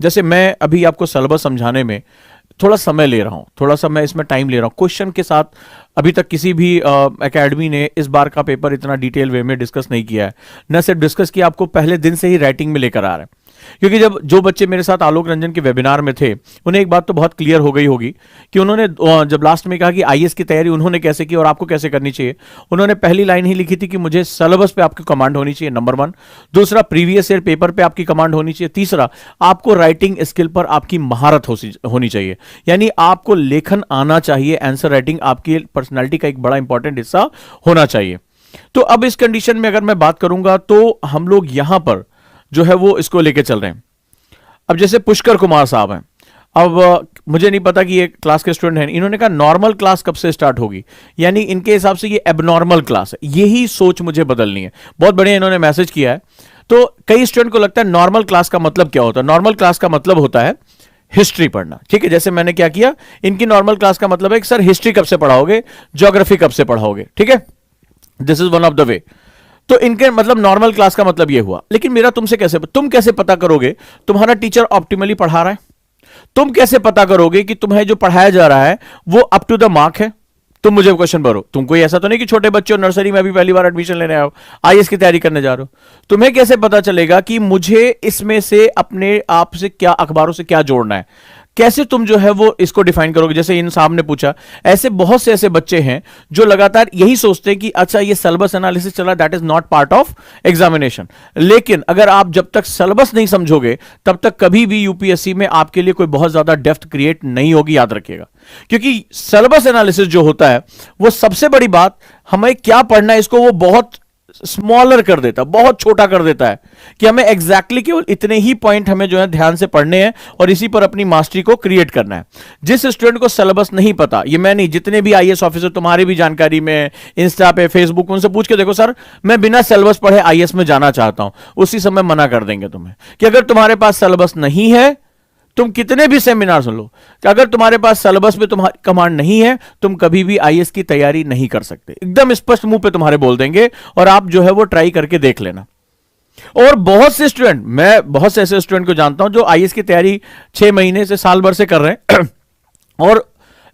जैसे मैं अभी आपको सिलेबस समझाने में थोड़ा समय ले रहा हूं, थोड़ा सा मैं इसमें टाइम ले रहा हूं क्वेश्चन के साथ। अभी तक किसी भी एकेडमी ने इस बार का पेपर इतना डिटेल वे में डिस्कस नहीं किया है। न सिर्फ डिस्कस किया, आपको पहले दिन से ही राइटिंग में लेकर आ रहा है। क्योंकि जब जो बच्चे मेरे साथ आलोक रंजन के वेबिनार में थे, उन्हें एक बात तो बहुत क्लियर हो गई होगी कि उन्होंने जब लास्ट में कहा कि आईएएस की तैयारी उन्होंने कैसे की और आपको कैसे करनी चाहिए, उन्होंने पहली लाइन ही लिखी थी कि मुझे सिलेबस पे आपकी कमांड होनी चाहिए, नंबर 1। दूसरा, प्रीवियस ईयर पेपर पे आपकी कमांड होनी चाहिए। तीसरा, आपको राइटिंग स्किल पर आपकी महारत होनी चाहिए, यानी आपको लेखन आना चाहिए। आंसर राइटिंग आपकी पर्सनैलिटी का एक बड़ा इंपॉर्टेंट हिस्सा होना चाहिए। तो अब इस कंडीशन में अगर मैं बात करूंगा तो हम लोग यहां पर जो है वो इसको लेके चल रहे हैं। अब जैसे पुष्कर कुमार साहब हैं, अब मुझे नहीं पता कि ये क्लास के स्टूडेंट हैं, इन्होंने कहा नॉर्मल क्लास कब से स्टार्ट होगी, यानी इनके हिसाब से ये एबनॉर्मल क्लास है। यही सोच मुझे बदलनी है। बहुत बढ़िया इन्होंने मैसेज किया है। तो कई स्टूडेंट को लगता है नॉर्मल क्लास का मतलब क्या होता है। नॉर्मल क्लास का मतलब होता है हिस्ट्री पढ़ना, ठीक है। जैसे मैंने क्या किया, इनकी नॉर्मल क्लास का मतलब है कि सर हिस्ट्री कब से पढ़ाओगे, ज्योग्राफी कब से पढ़ाओगे, ठीक है। This is one of the way. तो इनके मतलब नॉर्मल क्लास का मतलब यह हुआ। लेकिन मेरा तुमसे तुम कैसे पता करोगे तुम्हारा टीचर ऑप्टिमली पढ़ा रहा है? तुम कैसे पता करोगे कि तुम्हें जो पढ़ाया जा रहा है वो अप टू द मार्क है? तुम मुझे क्वेश्चन भरो। तुम कोई ऐसा तो नहीं कि छोटे बच्चे हो, नर्सरी में अभी पहली बार एडमिशन लेने आओ, आईएएस की तैयारी करने जा रहे हो। तुम्हें कैसे पता चलेगा कि मुझे इसमें से अपने आप से क्या, अखबारों से क्या जोड़ना है? कैसे तुम जो है वो इसको डिफाइन करोगे? जैसे इन साहब ने पूछा, ऐसे बहुत से ऐसे बच्चे हैं जो लगातार यही सोचते हैं कि अच्छा ये सिलेबस एनालिसिस चला, that is not part of examination. लेकिन अगर आप जब तक सिलेबस नहीं समझोगे तब तक कभी भी यूपीएससी में आपके लिए कोई बहुत ज्यादा डेप्थ क्रिएट नहीं होगी, याद रखिएगा। क्योंकि सिलेबस एनालिसिस जो होता है वो सबसे बड़ी बात, हमें क्या पढ़ना है इसको वो बहुत स्मॉलर कर देता, बहुत छोटा कर देता है कि हमें एग्जैक्टली केवल इतने ही पॉइंट हमें जो है ध्यान से पढ़ने हैं और इसी पर अपनी मास्टरी को क्रिएट करना है। जिस स्टूडेंट को सिलेबस नहीं पता, ये मैं नहीं, जितने भी आईएएस ऑफिसर तुम्हारी भी जानकारी में, इंस्टा पे, फेसबुक, उनसे पूछ के देखो, सर मैं बिना सिलेबस पढ़े आईएएस में जाना चाहता हूं, उसी समय मना कर देंगे तुम्हें कि अगर तुम्हारे पास सिलेबस नहीं है, तुम कितने भी सेमिनार सुन लो, कि अगर तुम्हारे पास सिलेबस में तुम्हारी कमांड नहीं है, तुम कभी भी आईएएस की तैयारी नहीं कर सकते। एकदम स्पष्ट मुंह पे तुम्हारे बोल देंगे और आप जो है वो ट्राई करके देख लेना। और बहुत से स्टूडेंट, मैं बहुत से ऐसे स्टूडेंट को जानता हूं जो आईएएस की तैयारी 6 महीने से, साल भर से कर रहे हैं और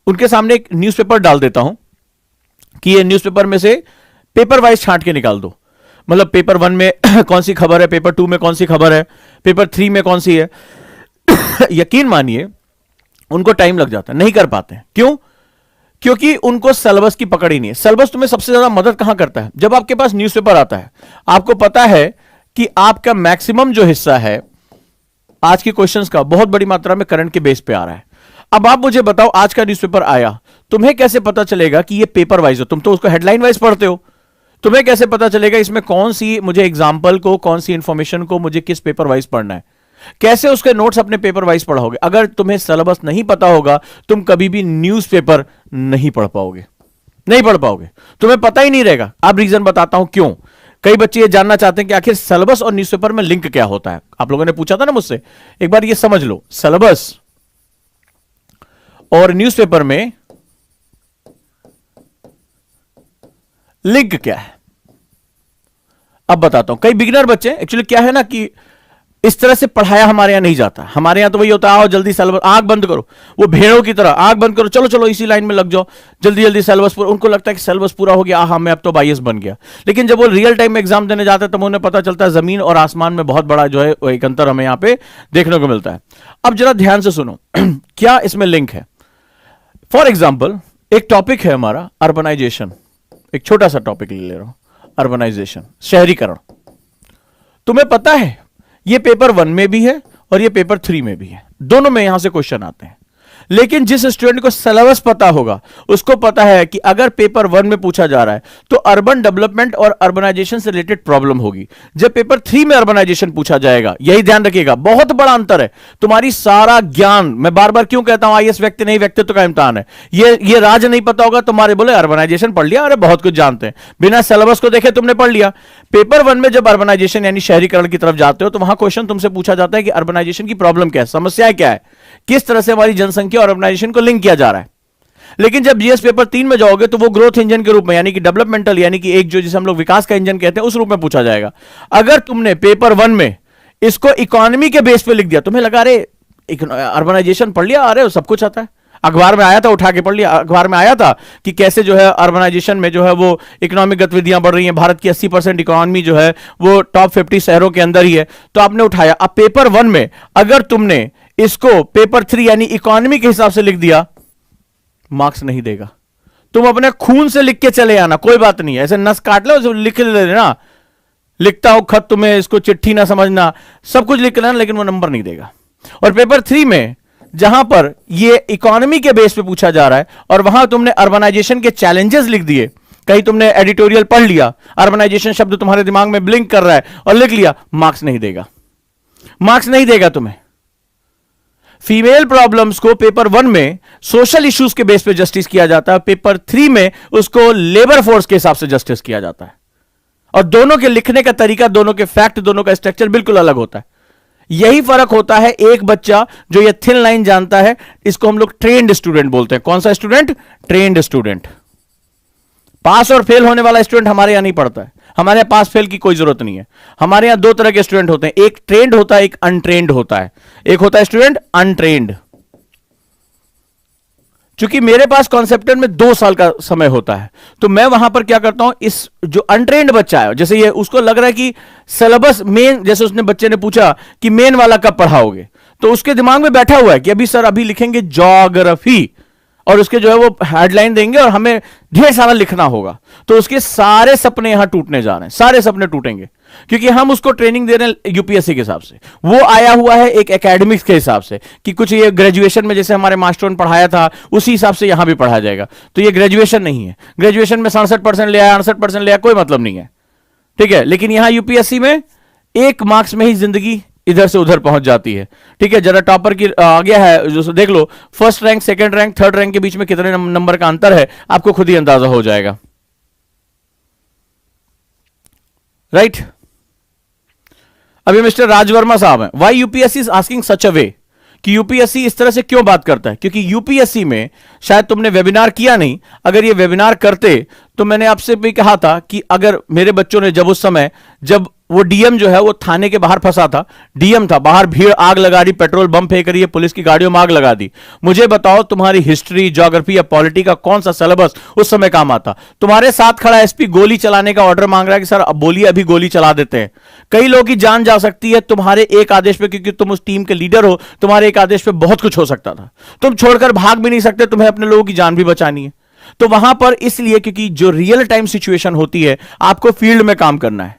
उनके सामने एक न्यूज़पेपर डाल देता हूं कि ये न्यूज़पेपर में से पेपर वाइज छांट के निकाल दो। मतलब पेपर 1 में कौन सी खबर है, पेपर 2 में कौन सी खबर है, पेपर 3 में कौन सी है। यकीन मानिए उनको टाइम लग जाता है, नहीं कर पाते हैं। क्यों? क्योंकि उनको सिलेबस की पकड़ ही नहीं है। सिलेबस तुम्हें सबसे ज्यादा मदद कहां करता है? जब आपके पास न्यूज़पेपर आता है, आपको पता है कि आपका मैक्सिमम जो हिस्सा है आज के क्वेश्चंस का बहुत बड़ी मात्रा में करंट के बेस पे आ रहा है। अब आप मुझे बताओ, आज का न्यूज़पेपर आया, तुम्हें कैसे पता चलेगा कि ये पेपर वाइज हो? तुम तो उसको हेडलाइन वाइज पढ़ते हो। तुम्हें कैसे पता चलेगा इसमें कौन सी मुझे एग्जाम्पल को, कौन सी इंफॉर्मेशन को मुझे किस पेपर वाइज पढ़ना है? कैसे उसके नोट्स अपने पेपर वाइज पढ़ोगे? अगर तुम्हें सिलेबस नहीं पता होगा, तुम कभी भी न्यूज़पेपर नहीं पढ़ पाओगे, नहीं पढ़ पाओगे, तुम्हें पता ही नहीं रहेगा। अब रीजन बताता हूं क्यों। कई बच्चे ये जानना चाहते हैं कि आखिर सिलेबस और न्यूज़पेपर में लिंक क्या होता है। आप लोगों ने पूछा था ना मुझसे, एक बार ये समझ लो, सिलेबस और न्यूज़पेपर में लिंक क्या है। अब बताता हूं। कई बिगिनर बच्चे, एक्चुअली क्या है ना कि इस तरह से पढ़ाया हमारे यहां नहीं जाता। हमारे यहां तो वही होता है, आओ जल्दी सिलेबस, आंख बंद करो, वो भेड़ों की तरह आंख बंद करो, चलो चलो इसी लाइन में लग जाओ, जल्दी जल्दी सिलेबस पूरा। उनको लगता है कि सिलेबस पूरा हो गया, हाँ मैं अब तो आईएएस बन गया। लेकिन जब वो रियल टाइम में एग्जाम देने जाते हैं तब उन्हें पता चलता है जमीन और आसमान में बहुत बड़ा जो है एक अंतर हमें यहां पे देखने को मिलता है। अब जरा ध्यान से सुनो क्या इसमें लिंक है। फॉर एग्जाम्पल, एक टॉपिक है हमारा अर्बनाइजेशन, एक छोटा सा टॉपिक ले रहा हूं, अर्बनाइजेशन, शहरीकरण। तुम्हें पता है ये पेपर 1 में भी है और ये पेपर 3 में भी है, दोनों में यहां से क्वेश्चन आते हैं। लेकिन जिस स्टूडेंट को सिलेबस पता होगा उसको पता है कि अगर पेपर 1 में पूछा जा रहा है तो अर्बन डेवलपमेंट और अर्बनाइजेशन से रिलेटेड प्रॉब्लम होगी। जब पेपर 3 में अर्बनाइजेशन पूछा जाएगा, यही ध्यान रखिएगा, बहुत बड़ा अंतर है। तुम्हारी सारा ज्ञान, मैं बार बार क्यों कहता हूं आईएएस व्यक्ति नहीं, व्यक्तित्व का इम्तिहान है। ये राज नहीं पता होगा तुम्हारे, बोले अर्बनाइजेशन पढ़ लिया, अरे बहुत कुछ जानते हैं, बिना सिलेबस को देखे तुमने पढ़ लिया। पेपर 1 में जब अर्बनाइजेशन यानी शहरीकरण की तरफ जाते हो तो वहां क्वेश्चन तुमसे पूछा जाता है कि अर्बनाइजेशन की प्रॉब्लम क्या है, समस्याएं क्या है, किस तरह से हमारी जनसंख्या और अर्बनाइजेशन को लिंक किया जा रहा है। लेकिन जब जीएस पेपर 3 में जाओगे तो वो ग्रोथ इंजन के रूप में, यानी कि डेवलपमेंटल, यानी कि एक जो जिसे हम लोग विकास का इंजन कहते हैं, उस रूप में पूछा जाएगा। अगर तुमने पेपर 1 में इसको इकोनॉमी के बेस पे लिख दिया, तुम्हें लगा अरे अर्बनाइजेशन पढ़ लिया, अरे सब कुछ आता है, अखबार में आया था, उठा के पढ़ लिया, अखबार में आया था कि कैसे जो है अर्बनाइजेशन में जो है वो इकोनॉमिक गतिविधियां बढ़ रही हैं, भारत की 80% इकोनॉमी जो है वो टॉप 50 शहरों के अंदर ही है, तो आपने उठाया। अब पेपर 1 में अगर तुमने इसको पेपर 3 यानी इकोनॉमी के हिसाब से लिख दिया, मार्क्स नहीं देगा। तुम अपने खून से लिख के चले आना, कोई बात नहीं है, ऐसे नस काट लो, लिख ले ना, लिखता हूं खत तुम्हें, इसको चिट्ठी ना समझना, सब कुछ लिख लेना, लेकिन वो नंबर नहीं देगा। और पेपर 3 में जहां पर ये इकोनॉमी के बेस पे पूछा जा रहा है और वहां तुमने अर्बनाइजेशन के चैलेंजेस लिख दिए, कहीं तुमने एडिटोरियल पढ़ लिया, अर्बनाइजेशन शब्द तुम्हारे दिमाग में ब्लिंक कर रहा है और लिख लिया, मार्क्स नहीं देगा, मार्क्स नहीं देगा तुम्हें। फीमेल प्रॉब्लम्स को पेपर 1 में सोशल इश्यूज के बेस पे जस्टिस किया जाता है, पेपर 3 में उसको लेबर फोर्स के हिसाब से जस्टिस किया जाता है। और दोनों के लिखने का तरीका, दोनों के फैक्ट, दोनों का स्ट्रक्चर बिल्कुल अलग होता है। यही फर्क होता है। एक बच्चा जो ये थिन लाइन जानता है, इसको हम लोग ट्रेंड स्टूडेंट बोलते हैं। कौन सा स्टूडेंट? Trend student. पास और फेल होने वाला स्टूडेंट हमारे यहां नहीं पढ़ता है, हमारे यहां पास फेल की कोई जरूरत नहीं है। हमारे यहां 2 तरह के स्टूडेंट होते हैं, एक ट्रेंड होता है, एक अनट्रेंड होता है। एक होता है स्टूडेंट अनट्रेंड। चूंकि मेरे पास कॉन्सेप्टर में 2 साल का समय होता है, तो मैं वहां पर क्या करता हूं, इस जो अनट्रेंड बच्चा है, जैसे ये उसको लग रहा है कि सिलेबस मेन, जैसे उसने बच्चे ने पूछा कि मेन वाला कब पढ़ाओगे, तो उसके दिमाग में बैठा हुआ है कि अभी सर अभी लिखेंगे ज्योग्राफी, और उसके जो है वो हेडलाइन देंगे और हमें ढेर सारा लिखना होगा, तो उसके सारे सपने यहां टूटने जा रहे हैं, सारे सपने टूटेंगे, क्योंकि हम उसको ट्रेनिंग दे रहे हैं यूपीएससी के हिसाब से। वो आया हुआ है एक एकेडमिक्स के हिसाब से कि कुछ ये ग्रेजुएशन में जैसे हमारे मास्टरों ने पढ़ाया था उसी हिसाब से यहां भी पढ़ाया जाएगा, तो ये ग्रेजुएशन नहीं है। ग्रेजुएशन में 67% ले आया, 68% ले आया, कोई मतलब नहीं है, ठीक है। लेकिन यहां यूपीएससी में 1 मार्क्स में ही जिंदगी इधर से उधर पहुंच जाती है, ठीक है। जरा टॉपर की आ गया है जो देख लो, first rank, second rank, third rank के बीच में कितने नंबर का अंतर है, आपको खुद ही अंदाजा हो जाएगा, राइट। अभी मिस्टर राजवर्मा साहब हैं, why UPSC is asking such a way, कि यूपीएससी इस तरह से क्यों बात करता है, क्योंकि यूपीएससी में शायद तुमने वेबिनार किया नहीं, अगर ये वेबिनार करते तो मैंने आपसे भी कहा था कि अगर मेरे बच्चों ने जब उस समय, जब वो डीएम जो है वो थाने के बाहर फंसा था, डीएम था बाहर, भीड़ आग लगा दी, पेट्रोल बम फेंक रही है, पुलिस की गाड़ियों में आग लगा दी, मुझे बताओ तुम्हारी हिस्ट्री, ज्योग्राफी या पॉलिटी का कौन सा सिलेबस उस समय काम आता। तुम्हारे साथ खड़ा एसपी गोली चलाने का ऑर्डर मांग रहा है कि सर अब बोलिए, अभी गोली चला देते हैं, कई लोगों की जान जा सकती है तुम्हारे एक आदेश पे, क्योंकि तुम उस टीम के लीडर हो, तुम्हारे एक आदेश पे बहुत कुछ हो सकता था, तुम छोड़कर भाग भी नहीं सकते, तुम्हें अपने लोगों की जान भी बचानी है। तो वहां पर इसलिए क्योंकि जो रियल टाइम सिचुएशन होती है, आपको फील्ड में काम करना है,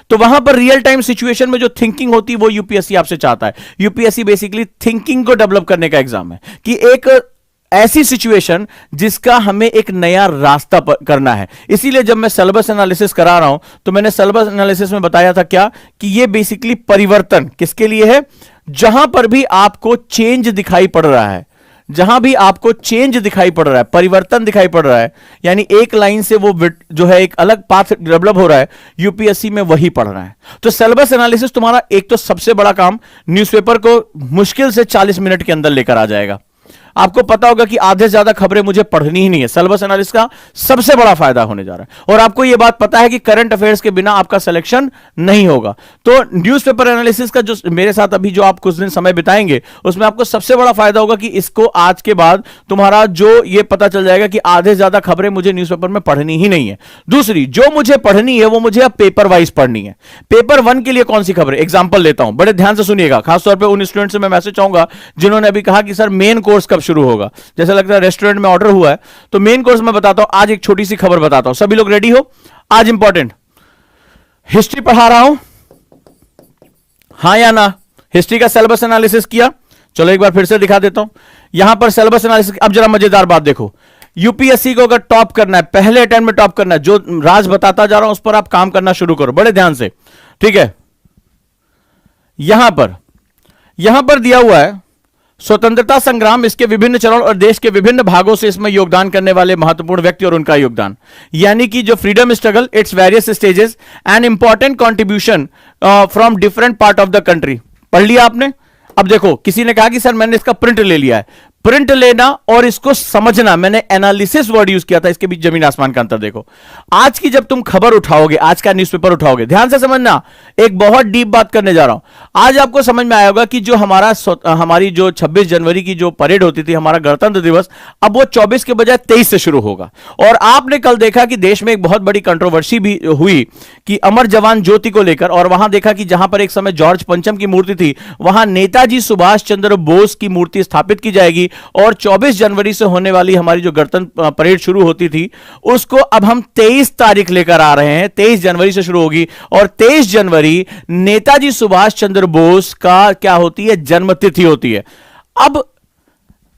तो वहां पर रियल टाइम सिचुएशन में जो थिंकिंग होती है वो यूपीएससी आपसे चाहता है। यूपीएससी बेसिकली थिंकिंग को डेवलप करने का एग्जाम है, कि एक ऐसी सिचुएशन जिसका हमें एक नया रास्ता करना है। इसीलिए जब मैं सिलेबस एनालिसिस करा रहा हूं, तो मैंने सिलेबस एनालिसिस में बताया था क्या, कि ये बेसिकली परिवर्तन किसके लिए है, जहां पर भी आपको चेंज दिखाई पड़ रहा है, जहां भी आपको चेंज दिखाई पड़ रहा है, परिवर्तन दिखाई पड़ रहा है, यानी एक लाइन से वो जो है एक अलग पाथ डेवलप हो रहा है, यूपीएससी में वही पढ़ना है। तो सिलेबस एनालिसिस तुम्हारा एक तो सबसे बड़ा काम, न्यूज़पेपर को मुश्किल से 40 मिनट के अंदर लेकर आ जाएगा। आपको पता होगा कि आधे से ज्यादा खबरें मुझे पढ़नी ही नहीं है, सिलेबस एनालिसिस का सबसे बड़ा फायदा होने जा रहा है। और आपको यह बात पता है कि करंट अफेयर्स के बिना आपका सिलेक्शन नहीं होगा। तो न्यूज़पेपर एनालिसिस का जो मेरे साथ अभी जो आप कुछ दिन समय बिताएंगे, उसमें आपको सबसे बड़ा फायदा होगा कि इसको आज के बाद तुम्हारा जो ये पता चल जाएगा कि आधे से ज्यादा खबरें मुझे न्यूज़पेपर में पढ़नी ही नहीं है। दूसरी जो मुझे पढ़नी है वो मुझे अब पेपर वाइज पढ़नी है। पेपर 1 के लिए कौन सी खबरें, एग्जाम्पल लेता हूं, बड़े ध्यान से सुनिएगा, खासतौर पर उन स्टूडेंट से मैं मैसेज चाहूंगा जिन्होंने अभी कहा कि सर मेन कोर्स कब शुरू होगा, जैसे लगता है रेस्टोरेंट में ऑर्डर हुआ है, तो मेन कोर्स में बताता हूं। आज एक छोटी सी खबर बताता हूं, सभी लोग रेडी हो, आज इंपॉर्टेंट हिस्ट्री पढ़ा रहा हूं, हां या ना। हिस्ट्री का सिलेबस एनालिसिस किया, चलो एक बार फिर से दिखा देता हूं यहां पर सिलेबस एनालिसिस। अब जरा मजेदार बात देखो, यूपीएससी को अगर टॉप करना है, पहले अटेम्प्ट में टॉप करना है, जो राज बताता जा रहा हूं उस पर आप काम करना शुरू करो बड़े ध्यान से, ठीक है। यहां पर दिया हुआ है स्वतंत्रता संग्राम, इसके विभिन्न चरण और देश के विभिन्न भागों से इसमें योगदान करने वाले महत्वपूर्ण व्यक्ति और उनका योगदान, यानी कि जो freedom struggle, its various stages and important contribution from different part of the country. पढ़ लिया आपने। अब देखो, किसी ने कहा कि सर मैंने इसका प्रिंट ले लिया है, प्रिंट लेना और इसको समझना। मैंने एनालिसिस वर्ड यूज किया था, इसके बीच जमीन आसमान का अंतर देखो। आज की जब तुम खबर उठाओगे, आज का न्यूज़पेपर उठाओगे, ध्यान से समझना, एक बहुत डीप बात करने जा रहा हूं। आज आपको समझ में आया होगा कि जो हमारी जो 26 जनवरी की जो परेड होती थी, हमारा गणतंत्र दिवस, अब वो 24 के बजाय 23 से शुरू होगा। और आपने कल देखा कि देश में एक बहुत बड़ी कंट्रोवर्सी भी हुई कि अमर जवान ज्योति को लेकर, और वहां देखा कि जहां पर एक समय जॉर्ज पंचम की मूर्ति थी, वहां नेताजी सुभाष चंद्र बोस की मूर्ति स्थापित की जाएगी। और 24 जनवरी से होने वाली हमारी जो गणतंत्र परेड शुरू होती थी, उसको अब हम 23 तारीख लेकर आ रहे हैं। 23 जनवरी से शुरू होगी, और 23 जनवरी नेताजी सुभाष चंद्र बोस का क्या होती है, जन्मतिथि होती है। अब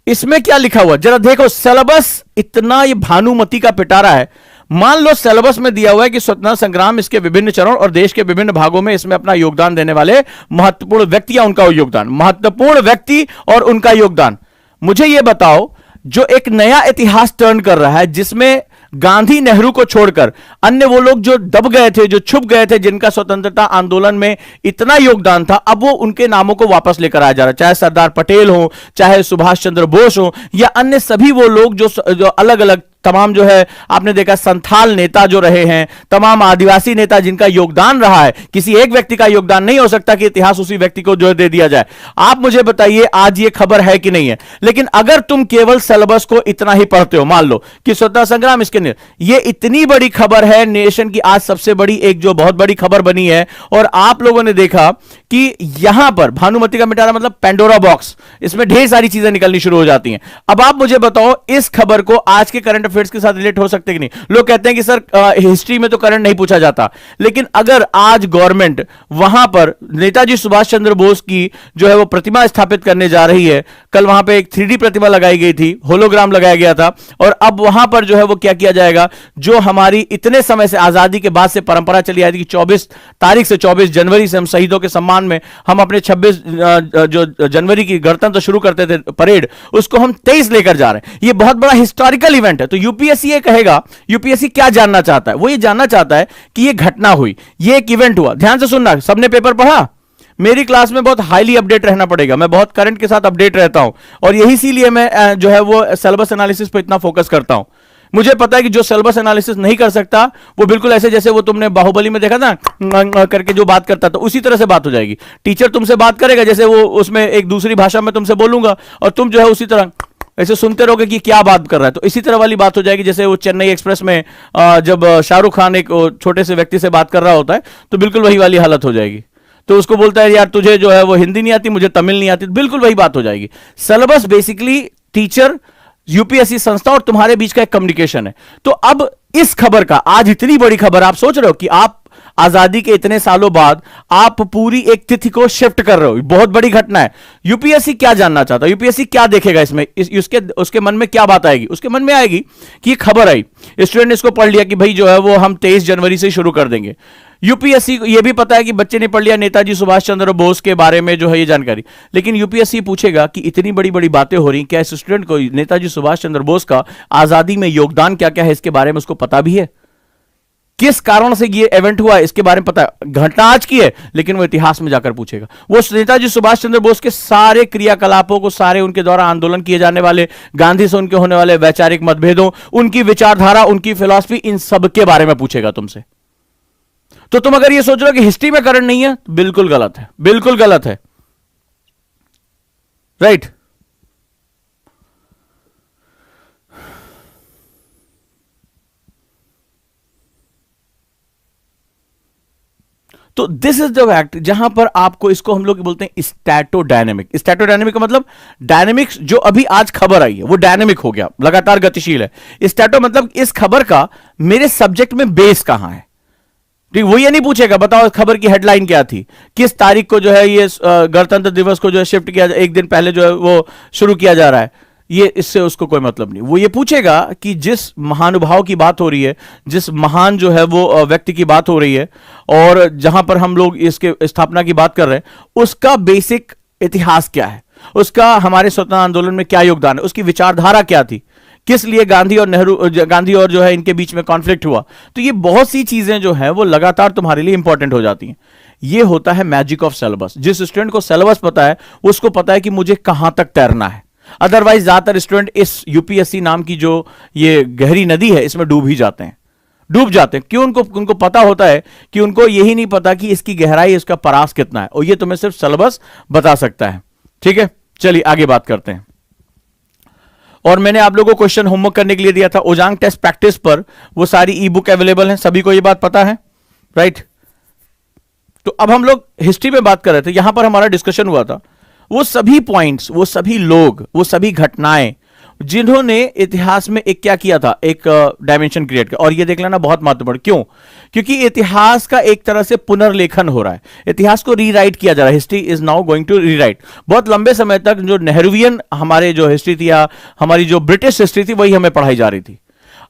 इसमें क्या लिखा हुआ जरा देखो, सिलेबस इतना ये भानुमति का पिटारा है। मान लो सिलेबस में दिया हुआ है कि स्वतंत्रता संग्राम, इसके विभिन्न चरण और देश के विभिन्न भागों में इसमें अपना योगदान देने वाले महत्वपूर्ण व्यक्ति या उनका योगदान, महत्वपूर्ण व्यक्ति और उनका योगदान। मुझे यह बताओ, जो एक नया इतिहास टर्न कर रहा है, जिसमें गांधी नेहरू को छोड़कर अन्य वो लोग जो दब गए थे, जो छुप गए थे, जिनका स्वतंत्रता आंदोलन में इतना योगदान था, अब वो उनके नामों को वापस लेकर आया जा रहा है। चाहे सरदार पटेल हो, चाहे सुभाष चंद्र बोस हो, या अन्य सभी वो लोग जो अलग अलग तमाम जो है, आपने देखा संथाल नेता जो रहे हैं, तमाम आदिवासी नेता जिनका योगदान रहा है। किसी एक व्यक्ति का योगदान नहीं हो सकता कि इतिहास उसी व्यक्ति को जो दे दिया जाए। आप मुझे बताइए आज ये खबर है कि नहीं है। लेकिन अगर तुम केवल सिलेबस को इतना ही पढ़ते हो, मान लो कि स्वतंत्रता संग्राम इसके ये इतनी बड़ी खबर है, नेशन की आज सबसे बड़ी एक जो बहुत बड़ी खबर बनी है, और आप लोगों ने देखा कि यहां पर भानुमति का मिटारा मतलब पेंडोरा बॉक्स, इसमें ढेर सारी चीजें निकलनी शुरू हो जाती हैं। अब आप मुझे बताओ, इस खबर को आज के करंट अफेयर्स के साथ रिलेट हो सकते कि नहीं? लोग कहते हैं कि सर हिस्ट्री में तो करंट नहीं पूछा जाता, लेकिन अगर आज गवर्नमेंट वहां पर नेताजी सुभाष चंद्र बोस की जो है वो प्रतिमा स्थापित करने जा रही है, कल वहां पे एक 3D प्रतिमा लगाई गई थी, होलोग्राम लगाया गया था, और अब वहां पर जो है वो क्या किया जाएगा, जो हमारी इतने समय से आजादी के बाद से परंपरा चली आई थी कि 24 तारीख से 24 जनवरी से हम शहीदों के सम्मान में हम अपने 26 जो जनवरी की गणतंत्र शुरू करते थे परेड, उसको हम 23 लेकर जा रहे हैं। ये बहुत बड़ा हिस्टोरिकल इवेंट है। तो यूपीएससी ये कहेगा, यूपीएससी क्या जानना चाहता है? वो ये जानना चाहता है कि ये घटना हुई, ये एक इवेंट हुआ। ध्यान से सुनना, सबने पेपर पढ़ा? मेरी क्लास में बहुत हाईली अपडेट रहना पड़ेगा, मैं बहुत करंट के साथ अपडेट रहता हूं, और यही इसीलिए मैं जो है वो सिलेबस एनालिसिस पर इतना फोकस करता हूं। मुझे पता है कि जो सिलेबस एनालिसिस नहीं कर सकता, वो बिल्कुल ऐसे जैसे वो तुमने बाहुबली में देखा था करके जो बात करता था, उसी तरह से बात हो जाएगी। टीचर तुमसे बात करेगा जैसे वो उसमें एक दूसरी भाषा में तुमसे बोलूंगा, और तुम जो है उसी तरह ऐसे सुनते रहोगे कि क्या बात कर रहा है। तो इसी तरह वाली बात हो जाएगी जैसे वो चेन्नई एक्सप्रेस में जब शाहरुख खान एक छोटे से व्यक्ति से बात कर रहा होता है, तो बिल्कुल वही वाली हालत हो जाएगी। तो उसको बोलता है यार तुझे जो है वो हिंदी नहीं आती, मुझे तमिल नहीं आती, बिल्कुल वही बात हो जाएगी। सिलेबस बेसिकली टीचर, यूपीएससी संस्था और तुम्हारे बीच का एक कम्युनिकेशन है। तो अब इस खबर का, आज इतनी बड़ी खबर, आप सोच रहे हो कि आप आजादी के इतने सालों बाद आप पूरी एक तिथि को शिफ्ट कर रहे हो, बहुत बड़ी घटना है। यूपीएससी क्या जानना चाहता है, यूपीएससी क्या देखेगा इसमें, उसके मन में क्या बात आएगी? उसके मन में आएगी कि खबर आई, स्टूडेंट ने इसको पढ़ लिया कि भाई जो है वो हम 23 जनवरी से शुरू कर देंगे। यूपीएससी को यह भी पता है कि बच्चे ने पढ़ लिया नेताजी सुभाष चंद्र बोस के बारे में जो है ये जानकारी, लेकिन यूपीएससी पूछेगा कि इतनी बड़ी बड़ी बातें हो रही, क्या इस स्टूडेंट को नेताजी सुभाष चंद्र बोस का आजादी में योगदान क्या क्या है इसके बारे में उसको पता भी है? किस कारण से ये इवेंट हुआ इसके बारे में पता है? घटना आज की है, लेकिन वो इतिहास में जाकर पूछेगा। वो नेताजी सुभाष चंद्र बोस के सारे क्रियाकलापों को, सारे उनके द्वारा आंदोलन किए जाने वाले, गांधी से उनके होने वाले वैचारिक मतभेदों, उनकी विचारधारा, उनकी फिलॉसफी, इन सब के बारे में पूछेगा तुमसे। तो तुम अगर ये सोच रहे हो कि हिस्ट्री में करंट नहीं है, बिल्कुल गलत है, बिल्कुल गलत है, राइट? तो दिस इज द फैक्ट, जहां पर आपको, इसको हम लोग बोलते हैं स्टैटोडायनेमिक। स्टैटोडायनेमिक का मतलब डायनेमिक्स, जो अभी आज खबर आई है वो डायनेमिक हो गया, लगातार गतिशील है। स्टैटो मतलब इस खबर का मेरे सब्जेक्ट में बेस कहां है। ठीक, वो ये नहीं पूछेगा बताओ खबर की हेडलाइन क्या थी, किस तारीख को जो है ये गणतंत्र दिवस को जो है शिफ्ट किया, एक दिन पहले जो है वो शुरू किया जा रहा है, ये इससे उसको कोई मतलब नहीं। वो ये पूछेगा कि जिस महानुभाव की बात हो रही है, जिस महान जो है वो व्यक्ति की बात हो रही है, और जहां पर हम लोग इसके स्थापना की बात कर रहे हैं, उसका बेसिक इतिहास क्या है, उसका हमारे स्वतंत्रता आंदोलन में क्या योगदान है, उसकी विचारधारा क्या थी, किस लिए गांधी और जो है इनके बीच में कॉन्फ्लिक्ट हुआ। तो ये बहुत सी चीजें जो है वो लगातार तुम्हारे लिए इंपॉर्टेंट हो जाती हैं। ये होता है मैजिक ऑफ सिलेबस। जिस स्टूडेंट को सिलेबस पता है, उसको पता है कि मुझे कहां तक तैरना है। अदरवाइज ज्यादातर स्टूडेंट इस यूपीएससी नाम की जो ये गहरी नदी है इसमें डूब ही जाते हैं, डूब जाते हैं। क्यों? उनको पता होता है कि उनको यही नहीं पता कि इसकी गहराई, इसका परास कितना है, और ये तुम्हें सिर्फ सिलेबस बता सकता है। ठीक है, चलिए आगे बात करते हैं। और मैंने आप लोगों को क्वेश्चन होमवर्क करने के लिए दिया था ओजांग टेस्ट प्रैक्टिस पर, वो सारी ई बुक अवेलेबल है, सभी को ये बात पता है, राइट? तो अब हम लोग हिस्ट्री में बात कर रहे थे, यहां पर हमारा डिस्कशन हुआ था वो सभी पॉइंट्स, वो सभी लोग, वो सभी घटनाएं जिन्होंने इतिहास में एक क्या किया था, एक डायमेंशन क्रिएट किया। और ये देख लेना बहुत महत्वपूर्ण, क्यों? क्योंकि इतिहास का एक तरह से पुनर्लेखन हो रहा है, इतिहास को रीराइट किया जा रहा है। History is now going to rewrite. बहुत लंबे समय तक जो नेहरूवियन हमारे जो हिस्ट्री थी या हमारी जो ब्रिटिश हिस्ट्री थी वही हमें पढ़ाई जा रही थी।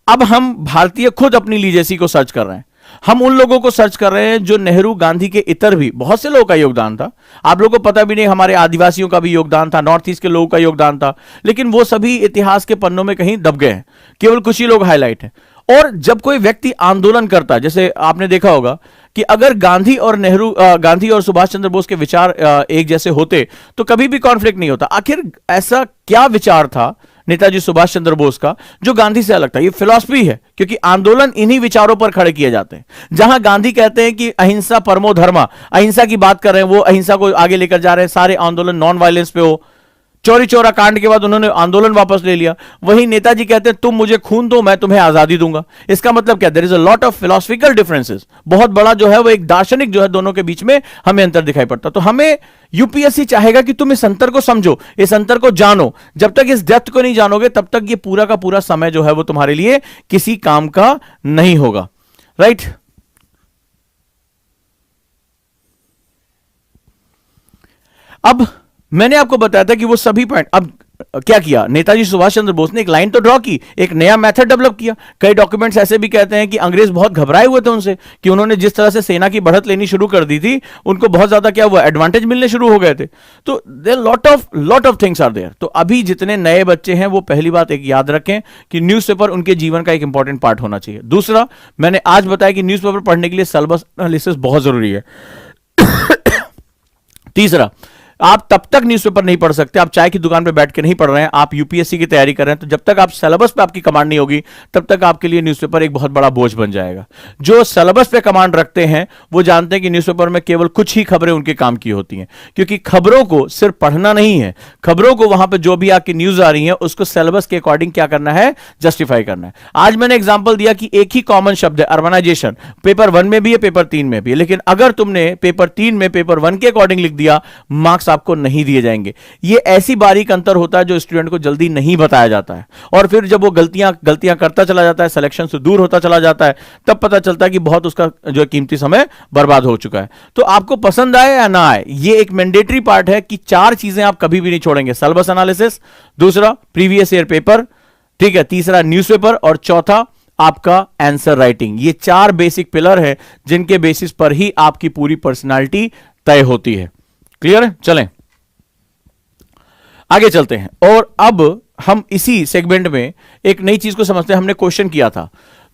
अब हम भारतीय खुद अपनी लीजेसी को सर्च कर रहे हैं। हम उन लोगों को सर्च कर रहे हैं जो नेहरू, गांधी के इतर भी बहुत से लोगों का योगदान था, आप लोगों को पता भी नहीं, हमारे आदिवासियों का भी योगदान था, नॉर्थ ईस्ट के लोगों का योगदान था, लेकिन वो सभी इतिहास के पन्नों में कहीं दब गए हैं, केवल कुछ ही लोग हाईलाइट हैं। और जब कोई व्यक्ति आंदोलन करता है, जैसे आपने देखा होगा कि अगर गांधी और नेहरू, गांधी और सुभाष चंद्र बोस के विचार एक जैसे होते तो कभी भी कॉन्फ्लिक्ट नहीं होता। आखिर ऐसा क्या विचार था नेताजी सुभाष चंद्र बोस का जो गांधी से अलग था? ये फिलॉसफी है, क्योंकि आंदोलन इन्हीं विचारों पर खड़े किए जाते हैं। जहां गांधी कहते हैं कि अहिंसा परमो धर्मा, अहिंसा की बात कर रहे हैं, वो अहिंसा को आगे लेकर जा रहे हैं, सारे आंदोलन नॉन वायलेंस पे हो। चौरी चौरा कांड के बाद उन्होंने आंदोलन वापस ले लिया। वहीं नेताजी कहते हैं तुम मुझे खून दो, मैं तुम्हें आजादी दूंगा। इसका मतलब क्या? There is a lot of philosophical differences, बहुत बड़ा जो है वो एक दार्शनिक जो है दोनों के बीच में हमें अंतर दिखाई पड़ता। तो हमें यूपीएससी चाहेगा कि तुम इस अंतर को समझो, इस अंतर को जानो। जब तक इस डेप्थ को नहीं जानोगे तब तक ये पूरा का पूरा समय जो है वो तुम्हारे लिए किसी काम का नहीं होगा, राइट? अब मैंने आपको बताया था कि वो सभी पॉइंट, अब क्या किया नेताजी सुभाष चंद्र बोस ने? एक लाइन तो ड्रॉ की, एक नया मेथड डेवलप किया। कई डॉक्यूमेंट्स ऐसे भी कहते हैं कि अंग्रेज बहुत घबराए हुए थे उनसे, कि उन्होंने जिस तरह से सेना की बढ़त लेनी शुरू कर दी थी, उनको बहुत ज्यादा क्या हुआ, एडवांटेज मिलने शुरू हो गए थे। तो there lot of things are there. तो अभी जितने नए बच्चे हैं वो पहली बात एक याद रखें कि न्यूज़पेपर उनके जीवन का एक इंपॉर्टेंट पार्ट होना चाहिए। दूसरा, मैंने आज बताया कि न्यूज़पेपर पढ़ने के लिए सिलेबस एनालिसिस बहुत जरूरी है। तीसरा, आप तब तक न्यूज़पेपर नहीं पढ़ सकते, आप चाय की दुकान पे बैठ के नहीं पढ़ रहे हैं, आप यूपीएससी की तैयारी कर रहे हैं, तो जब तक आप सिलेबस पे आपकी कमांड नहीं होगी तब तक आपके लिए न्यूज़पेपर एक बहुत बड़ा बोझ बन जाएगा। जो सिलेबस पे कमांड रखते हैं वो जानते हैं कि न्यूज़पेपर में केवल कुछ ही खबरें उनके काम की होती हैं, क्योंकि खबरों को सिर्फ पढ़ना नहीं है, खबरों को वहां पर जो भी आपकी न्यूज आ रही है उसको सिलेबस के अकॉर्डिंग क्या करना है, जस्टिफाई करना है। आज मैंने एग्जाम्पल दिया कि एक ही कॉमन शब्द है अर्बनाइजेशन, पेपर 1 में भी है, पेपर 3 में भी है, लेकिन अगर तुमने पेपर 3 में पेपर 1 के अकॉर्डिंग लिख दिया, मार्क्स आपको नहीं दिए जाएंगे। ये ऐसी बारीक अंतर होता है जो स्टूडेंट को जल्दी नहीं बताया जाता है, और फिर जब वो गलतियां करता चला जाता है, सिलेक्शन से दूर होता चला जाता है, तब पता चलता है कि बहुत उसका जो कीमती समय बर्बाद हो चुका है। तो आपको पसंद आए या ना आए, ये एक मैंडेटरी पार्ट है कि 4 चीजें आप कभी भी नहीं छोड़ेंगे। सिलेबस एनालिसिस, दूसरा प्रीवियस ईयर पेपर, ठीक है, तीसरा न्यूज़पेपर, और चौथा आपका आंसर राइटिंग। ये 4 बेसिक पिलर है जिनके बेसिस पर ही आपकी पूरी पर्सनालिटी तय होती है। क्लियर है? चलें आगे चलते हैं। और अब हम इसी सेगमेंट में एक नई चीज को समझते हैं। हमने क्वेश्चन किया था,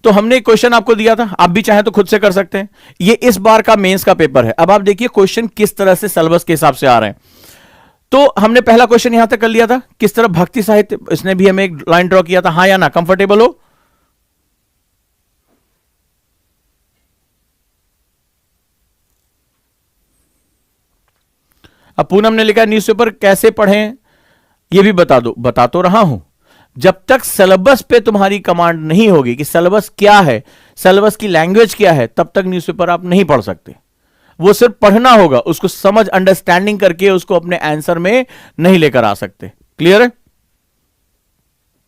तो हमने एक क्वेश्चन आपको दिया था, आप भी चाहें तो खुद से कर सकते हैं। ये इस बार का मेंस का पेपर है। अब आप देखिए क्वेश्चन किस तरह से सिलेबस के हिसाब से आ रहे हैं। तो हमने पहला क्वेश्चन यहां तक कर लिया था, किस तरह भक्ति साहित्य, इसने भी हमें एक लाइन ड्रॉ किया था, हाँ या ना, कंफर्टेबल हो? अब पूनम ने लिखा न्यूज़पेपर कैसे पढ़ें ये भी बता दो। बता तो रहा हूं, जब तक सिलेबस पे तुम्हारी कमांड नहीं होगी कि सिलेबस क्या है, सिलेबस की लैंग्वेज क्या है, तब तक न्यूज़पेपर आप नहीं पढ़ सकते। वो सिर्फ पढ़ना होगा, उसको समझ अंडरस्टैंडिंग करके उसको अपने आंसर में नहीं लेकर आ सकते। क्लियर है?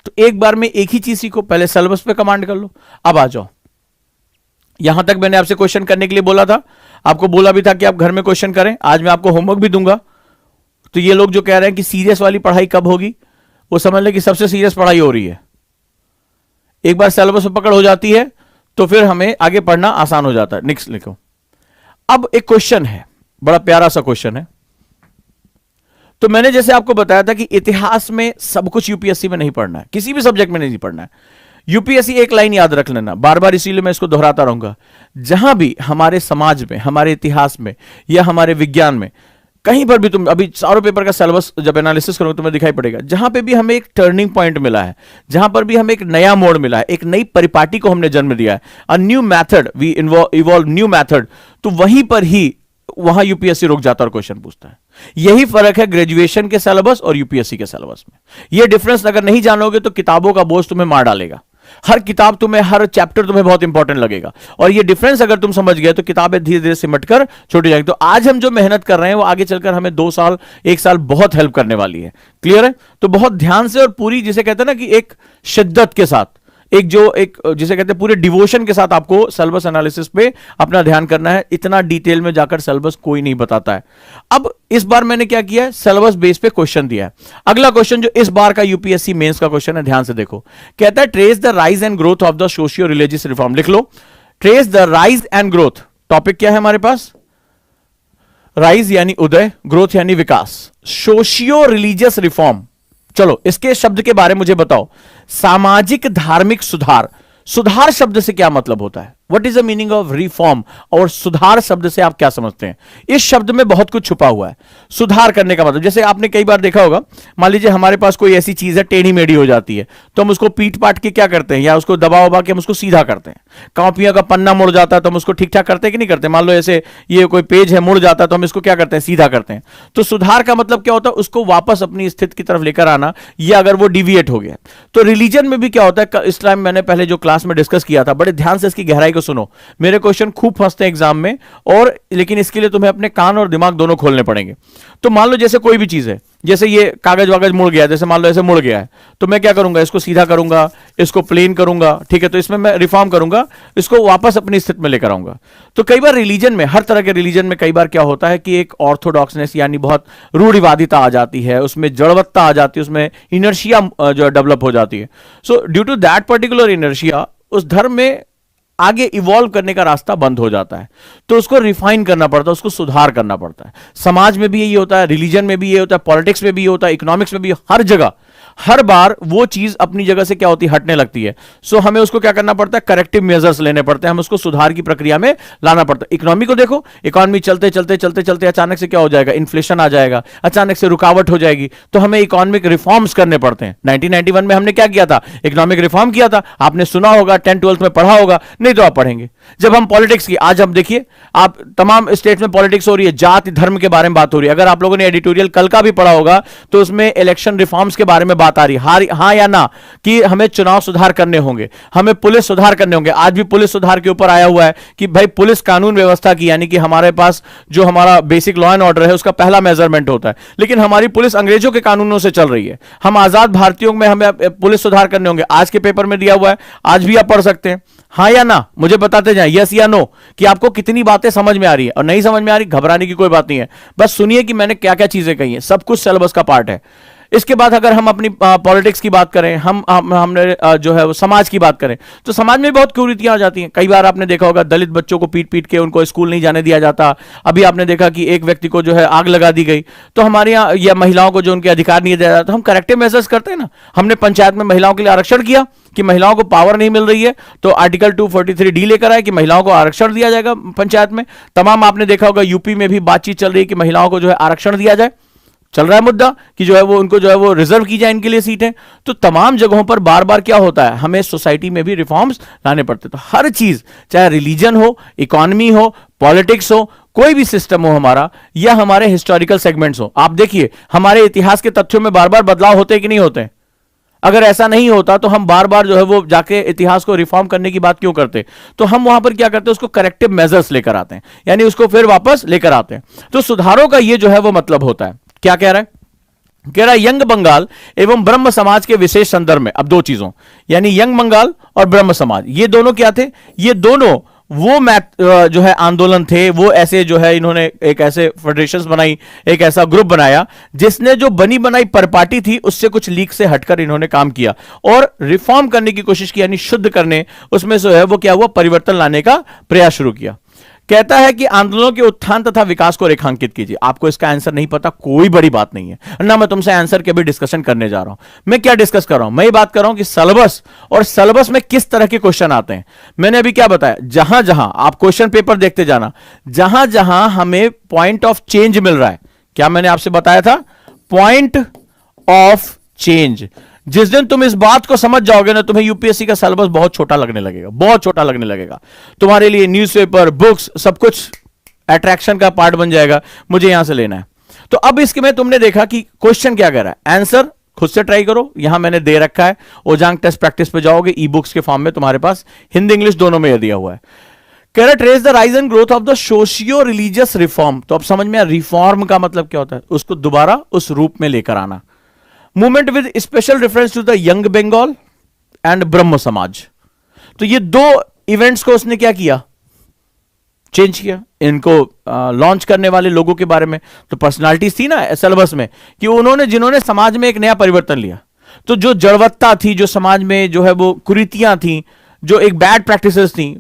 तो एक बार में एक ही चीज सीखो, पहले सिलेबस पे कमांड कर लो। अब आ जाओ, यहां तक मैंने आपसे क्वेश्चन करने के लिए बोला था, आपको बोला भी था कि आप घर में क्वेश्चन करें। आज मैं आपको होमवर्क भी दूंगा। तो ये लोग जो कह रहे हैं कि सीरियस वाली पढ़ाई कब होगी, वो समझ लें कि सबसे सीरियस पढ़ाई हो रही है। एक बार सिलेबस पे पकड़ हो जाती है तो फिर हमें आगे पढ़ना आसान हो जाता है। नेक्स्ट लिखो। अब एक क्वेश्चन है, बड़ा प्यारा सा क्वेश्चन है। तो मैंने जैसे आपको बताया था कि इतिहास में सब कुछ यूपीएससी में नहीं पढ़ना है, किसी भी सब्जेक्ट में नहीं पढ़ना है। यूपीएससी एक लाइन याद रख लेना, बार बार इसीलिए मैं इसको दोहराता रहूंगा, जहां भी हमारे समाज में, हमारे इतिहास में या हमारे विज्ञान में कहीं पर भी तुम अभी चारों पेपर का सिलेबस जब एनालिसिस करोगे तुम्हें दिखाई पड़ेगा, जहां पे भी हमें एक टर्निंग पॉइंट मिला है, जहां पर भी हमें एक नया मोड़ मिला है, एक नई परिपाटी को हमने जन्म दिया है, a new method, we evolve new method, तो वहीं पर ही वहां यूपीएससी रुक जाता है और क्वेश्चन पूछता है। यही फर्क है ग्रेजुएशन के सिलेबस और यूपीएससी के सिलेबस में। यह डिफरेंस अगर नहीं जानोगे तो किताबों का बोझ तुम्हें मार डालेगा। हर किताब तुम्हें, हर चैप्टर तुम्हें बहुत इंपॉर्टेंट लगेगा, और ये डिफरेंस अगर तुम समझ गए तो किताबें धीरे धीरे सिमटकर छोटी जाएंगी। तो आज हम जो मेहनत कर रहे हैं वो आगे चलकर हमें 2 साल 1 साल बहुत हेल्प करने वाली है। क्लियर है? तो बहुत ध्यान से और पूरी, जिसे कहते हैं ना कि एक शिद्दत के साथ, एक जिसे कहते हैं पूरे डिवोशन के साथ आपको सिलेबस एनालिसिस पे अपना ध्यान करना है। इतना डिटेल में जाकर सिलेबस कोई नहीं बताता है। अब इस बार मैंने क्या किया है, सिलेबस बेस पे क्वेश्चन दिया है। अगला क्वेश्चन जो इस बार का यूपीएससी मेंस का क्वेश्चन है, ध्यान से देखो। कहता है trace the rise and growth of the socio religious reform. लिख लो, trace the rise and growth. Topic क्या है हमारे पास? राइज यानी उदय, ग्रोथ यानी विकास, सोशियो रिलीजियस रिफॉर्म। चलो इसके शब्द के बारे में मुझे बताओ। सामाजिक धार्मिक सुधार। सुधार शब्द से क्या मतलब होता है? What is the meaning of reform? और सुधार शब्द से आप क्या समझते हैं? इस शब्द में बहुत कुछ छुपा हुआ है। सुधार करने का मतलब, जैसे आपने कई बार देखा होगा, मान लीजिए हमारे पास कोई ऐसी चीज है टेढ़ी मेढ़ी हो जाती है, तो हम उसको पीट पाट के क्या करते हैं, या उसको दबा उबा के हम उसको सीधा करते हैं। कॉपियों का पन्ना मुड़ जाता है तो हम उसको ठीक ठाक करते हैं कि नहीं करते? मान लो ऐसे ये कोई पेज है मुड़ जाता है तो हम इसको क्या करते हैं, सीधा करते हैं। तो सुधार का मतलब क्या होता है? उसको वापस अपनी स्थिति की तरफ लेकर आना, या अगर वो डिविएट हो गया। तो रिलीजन में भी क्या होता है, इस टाइम मैंने पहले जो क्लास में डिस्कस किया था, बड़े ध्यान से इसकी गहराई को सुनो। मेरे क्वेश्चन खूब फंसते हैं एग्जाम में, और लेकिन इसके लिए तुम्हें अपने कान और दिमाग दोनों खोलने पड़ेंगे। तो मान लो जैसे कोई भी चीज है, जैसे ये कागज वागज मुड़ गया, जैसे मान लो ऐसे मुड़ गया है, तो मैं क्या करूंगा, इसको सीधा करूंगा, इसको प्लेन करूंगा, ठीक है? तो इसमें मैं रिफॉर्म करूंगा, इसको वापस अपनी स्थिति में लेकर आऊंगा। तो कई बार रिलीजन में, हर तरह के रिलीजन में कई बार क्या होता है कि एक ऑर्थोडॉक्सनेस यानी बहुत रूढ़िवादिता आ जाती है, उसमें जड़वत्ता आ जाती है, उसमें इनर्शिया जो डेवलप हो जाती है। So due to that particular inertia उस धर्म में आगे इवॉल्व करने का रास्ता बंद हो जाता है। तो उसको रिफाइन करना पड़ता है, उसको सुधार करना पड़ता है। समाज में भी यही होता है, रिलीजन में भी ये होता है, पॉलिटिक्स में भी ये होता है, इकोनॉमिक्स में भी, हर जगह हर बार वो चीज अपनी जगह से क्या होती है, हटने लगती है। सो हमें उसको क्या करना पड़ता है, करेक्टिव मेजर्स लेने पड़ते हैं, हमें उसको सुधार की प्रक्रिया में लाना पड़ता है। इकोनॉमी को देखो, इकोनॉमी चलते चलते चलते चलते अचानक से क्या हो जाएगा, इन्फ्लेशन आ जाएगा, अचानक से रुकावट हो जाएगी, तो हमें इकोनॉमिक रिफॉर्म्स करने पड़ते हैं। 1991 में हमने क्या किया था, इकोनॉमिक रिफॉर्म किया था। आपने सुना होगा, 10th 12th में पढ़ा होगा, नहीं तो आप पढ़ेंगे। जब हम पॉलिटिक्स की, आज हम देखिए, आप तमाम स्टेट में पॉलिटिक्स हो रही है, जाति धर्म के बारे में बात हो रही है। अगर आप लोगों ने एडिटोरियल कल का भी पढ़ा होगा तो उसमें इलेक्शन रिफॉर्म्स के बारे में बात आ रही है, हाँ या ना, कि हमें चुनाव सुधार करने होंगे, हमें पुलिस सुधार करने होंगे। आज भी पुलिस सुधार के ऊपर आया हुआ है कि भाई पुलिस कानून व्यवस्था की, यानी कि हमारे पास जो हमारा बेसिक लॉ एंड ऑर्डर है उसका पहला मेजरमेंट होता है, लेकिन हमारी पुलिस अंग्रेजों के कानूनों से चल रही है। हम आजाद भारतीयों में हमें पुलिस सुधार करने होंगे, आज के पेपर में दिया हुआ है, आज भी आप पढ़ सकते हैं। हाँ या ना, मुझे बताते जाएं, यस या नो, कि आपको कितनी बातें समझ में आ रही है। और नहीं समझ में आ रही, घबराने की कोई बात नहीं है, बस सुनिए कि मैंने क्या क्या चीजें कही हैं, सब कुछ सिलेबस का पार्ट है। इसके बाद अगर हम अपनी पॉलिटिक्स की बात करें, हमने जो है वो समाज की बात करें, तो समाज में बहुत कुरीतियां आ जाती हैं। कई बार आपने देखा होगा, दलित बच्चों को पीट पीट के उनको स्कूल नहीं जाने दिया जाता। अभी आपने देखा कि एक व्यक्ति को जो है आग लगा दी गई। तो हमारे यहाँ, या महिलाओं को जो उनके अधिकार नहीं दिया जाता, हम करेक्टिव मेजर्स करते हैं ना। हमने पंचायत में महिलाओं के लिए आरक्षण किया कि महिलाओं को पावर नहीं मिल रही है, तो आर्टिकल 243D लेकर आए कि महिलाओं को आरक्षण दिया जाएगा पंचायत में। तमाम आपने देखा होगा, यूपी में भी बातचीत चल रही है कि महिलाओं को जो है आरक्षण दिया जाए, चल रहा है मुद्दा कि जो है वो उनको जो है वो रिजर्व की जाए इनके लिए सीटें। तो तमाम जगहों पर बार बार क्या होता है, हमें सोसाइटी में भी रिफॉर्म्स लाने पड़ते। तो हर चीज, चाहे रिलीजन हो, इकोनॉमी हो, पॉलिटिक्स हो, कोई भी सिस्टम हो हमारा, या हमारे हिस्टोरिकल सेगमेंट्स हो, आप देखिए हमारे इतिहास के तथ्यों में बार बार बदलाव होते कि नहीं होते? अगर ऐसा नहीं होता तो हम बार बार जो है वो जाके इतिहास को रिफॉर्म करने की बात क्यों करते? तो हम वहां पर क्या करते हैं, उसको करेक्टिव मेजर्स लेकर आते हैं, यानी उसको फिर वापस लेकर आते हैं। तो सुधारों का ये जो है वो मतलब होता है। क्या कह रहा है? कह रहा है यंग बंगाल एवं ब्रह्म समाज के विशेष संदर्भ में। अब दो चीजों, यानी यंग बंगाल और ब्रह्म समाज, ये दोनों क्या थे? ये दोनों वो जो है आंदोलन थे, वो ऐसे जो है इन्होंने एक ऐसे फेडरेशंस बनाई, एक ऐसा ग्रुप बनाया जिसने जो बनी बनाई परिपाटी थी उससे कुछ लीक से हटकर इन्होंने काम किया और रिफॉर्म करने की कोशिश की, यानी शुद्ध करने, उसमें जो है वो क्या हुआ, परिवर्तन लाने का प्रयास शुरू किया। कहता है कि आंदोलनों के उत्थान तथा विकास को रेखांकित कीजिए। आपको इसका आंसर नहीं पता, कोई बड़ी बात नहीं है ना, मैं तुमसे आंसर के भी डिस्कशन करने जा रहा हूं। मैं क्या डिस्कस कर रहा हूं, मैं ये बात कर रहा हूं कि सिलेबस और सिलेबस में किस तरह के क्वेश्चन आते हैं। मैंने अभी क्या बताया, जहां जहां आप क्वेश्चन पेपर देखते जाना, जहां जहां हमें पॉइंट ऑफ चेंज मिल रहा है, क्या मैंने आपसे बताया था? Point of change. जिस दिन तुम इस बात को समझ जाओगे ना, तुम्हें यूपीएससी का सिलेबस बहुत छोटा लगने लगेगा, बहुत छोटा लगने लगेगा। तुम्हारे लिए न्यूज़पेपर, बुक्स, सब कुछ अट्रैक्शन का पार्ट बन जाएगा, मुझे यहां से लेना है। तो अब इसके में तुमने देखा कि क्वेश्चन क्या कह रहा है, आंसर खुद से ट्राई करो, यहां मैंने दे रखा है। ओजांग टेस्ट प्रैक्टिस पे जाओगे, ई बुक्स के फॉर्म में तुम्हारे पास हिंदी इंग्लिश दोनों में दिया हुआ है। कह रहा trace the rise and growth of the socio religious reform. तो अब समझ में आया रिफॉर्म का मतलब क्या होता है, उसको दोबारा उस रूप में लेकर आना। Movement with special reference to the young Bengal and Brahmo Samaj. तो ये दो इवेंट्स को उसने क्या किया, चेंज किया। इनको लॉन्च करने वाले लोगों के बारे में तो पर्सनालिटीज थी ना सिलेबस में, कि उन्होंने जिन्होंने समाज में एक नया परिवर्तन लिया। तो जो जड़वत्ता थी, जो समाज में जो है वो कुरीतियां थी, जो एक बैड प्रैक्टिसेस थी,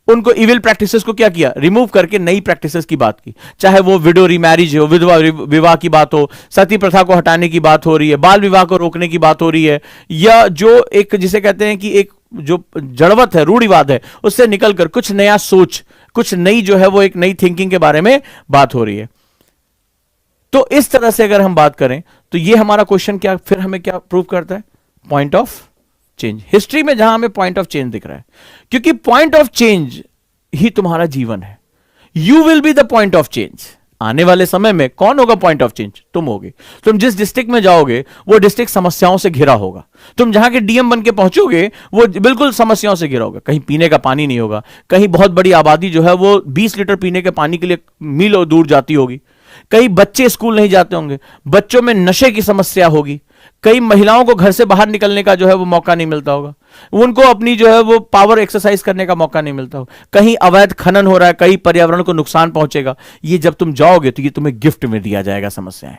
उनको इविल प्रैक्टिसेस को क्या किया, रिमूव करके नई प्रैक्टिसेस की बात की। चाहे वो विडो रिमैरिज हो, विधवा विवाह की बात हो, सती प्रथा को हटाने की बात हो रही है, बाल विवाह को रोकने की बात हो रही है, या जो एक जिसे कहते हैं कि एक जो जड़वत है, रूढ़िवाद है, उससे निकलकर कुछ नया सोच, कुछ नई जो है वो एक नई थिंकिंग के बारे में बात हो रही है। तो इस तरह से अगर हम बात करें तो ये हमारा क्वेश्चन क्या फिर हमें क्या प्रूव करता है, पॉइंट ऑफ चेंज। हिस्ट्री में जहां हमें पॉइंट ऑफ चेंज दिख रहा है, क्योंकि पॉइंट ऑफ चेंज ही तुम्हारा जीवन है। You will be the point of change. आने वाले समय में कौन होगा पॉइंट ऑफ चेंज? तुम होगे। तुम जिस डिस्ट्रिक्ट में जाओगे वो डिस्ट्रिक्ट समस्याओं से घिरा होगा। तुम जहां के डीएम बन के पहुंचोगे वो बिल्कुल समस्याओं से घिरा होगा। कहीं पीने का पानी नहीं होगा, कहीं बहुत बड़ी आबादी जो है वो 20 लीटर पीने के पानी के लिए मीलों दूर जाती होगी, कई बच्चे स्कूल नहीं जाते होंगे, बच्चों में नशे की समस्या होगी, कई महिलाओं को घर से बाहर निकलने का जो है वो मौका नहीं मिलता होगा, उनको अपनी जो है वो पावर एक्सरसाइज करने का मौका नहीं मिलता होगा, कहीं अवैध खनन हो रहा है, कहीं पर्यावरण को नुकसान पहुंचेगा। ये जब तुम जाओगे तो ये तुम्हें गिफ्ट में दिया जाएगा समस्याएं,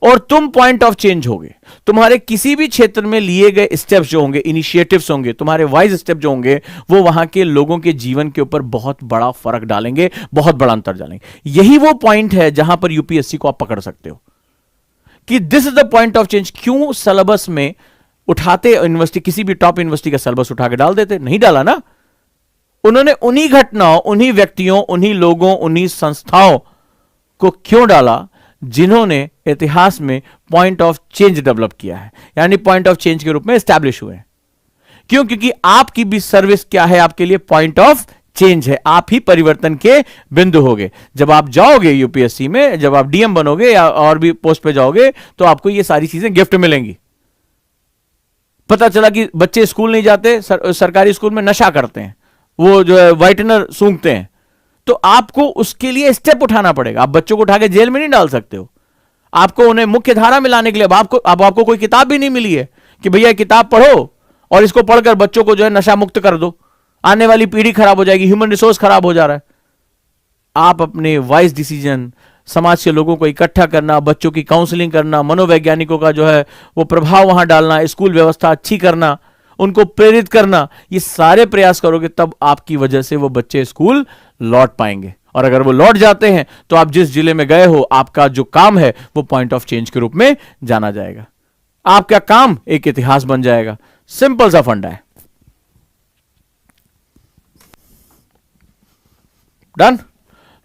और तुम पॉइंट ऑफ चेंज होगे। तुम्हारे किसी भी क्षेत्र में लिए गए स्टेप्स जो होंगे, इनिशिएटिव्स होंगे, तुम्हारे वाइज स्टेप जो होंगे, वो वहां के लोगों के जीवन के ऊपर बहुत बड़ा फर्क डालेंगे, बहुत बड़ा अंतर डालेंगे। यही वो पॉइंट है जहां पर यूपीएससी को आप पकड़ सकते हो कि this is the point of change. क्यों सिलेबस में उठाते यूनिवर्सिटी, किसी भी टॉप यूनिवर्सिटी का सिलेबस उठा के डाल देते? नहीं डाला ना। उन्होंने उन्हीं घटनाओं, उन्हीं व्यक्तियों, उन्हीं लोगों, उन्हीं संस्थाओं को क्यों डाला जिन्होंने इतिहास में पॉइंट ऑफ चेंज डेवलप किया है, यानी पॉइंट ऑफ चेंज के रूप में एस्टैब्लिश हुए हैं। क्यों? क्योंकि आपकी भी सर्विस क्या है, आपके लिए पॉइंट ऑफ चेंज है। आप ही परिवर्तन के बिंदु होगे। जब आप जाओगे यूपीएससी में, जब आप डीएम बनोगे या और भी पोस्ट पे जाओगे, तो आपको ये सारी चीजें गिफ्ट मिलेंगी। पता चला कि बच्चे स्कूल नहीं जाते, सरकारी स्कूल में नशा करते हैं, वो जो है व्हाइटनर सूंघते हैं, तो आपको उसके लिए स्टेप उठाना पड़ेगा। आप बच्चों को उठा के जेल में नहीं डाल सकते हो। आपको उन्हें मुख्य धारा में लाने के लिए अब आपको कोई किताब भी नहीं मिली है कि भैया किताब पढ़ो और इसको पढ़कर बच्चों को जो है नशा मुक्त कर दो। आने वाली पीढ़ी खराब हो जाएगी, ह्यूमन रिसोर्स खराब हो जा रहा है। आप अपने वाइज डिसीजन, समाज के लोगों को इकट्ठा करना, बच्चों की काउंसलिंग करना, मनोवैज्ञानिकों का जो है वो प्रभाव वहां डालना, स्कूल व्यवस्था अच्छी करना, उनको प्रेरित करना, ये सारे प्रयास करोगे तब आपकी वजह से वो बच्चे स्कूल लौट पाएंगे। और अगर वो लौट जाते हैं तो आप जिस जिले में गए हो, आपका जो काम है वो पॉइंट ऑफ चेंज के रूप में जाना जाएगा। आपका काम एक इतिहास बन जाएगा। सिंपल सा फंडा है। डन?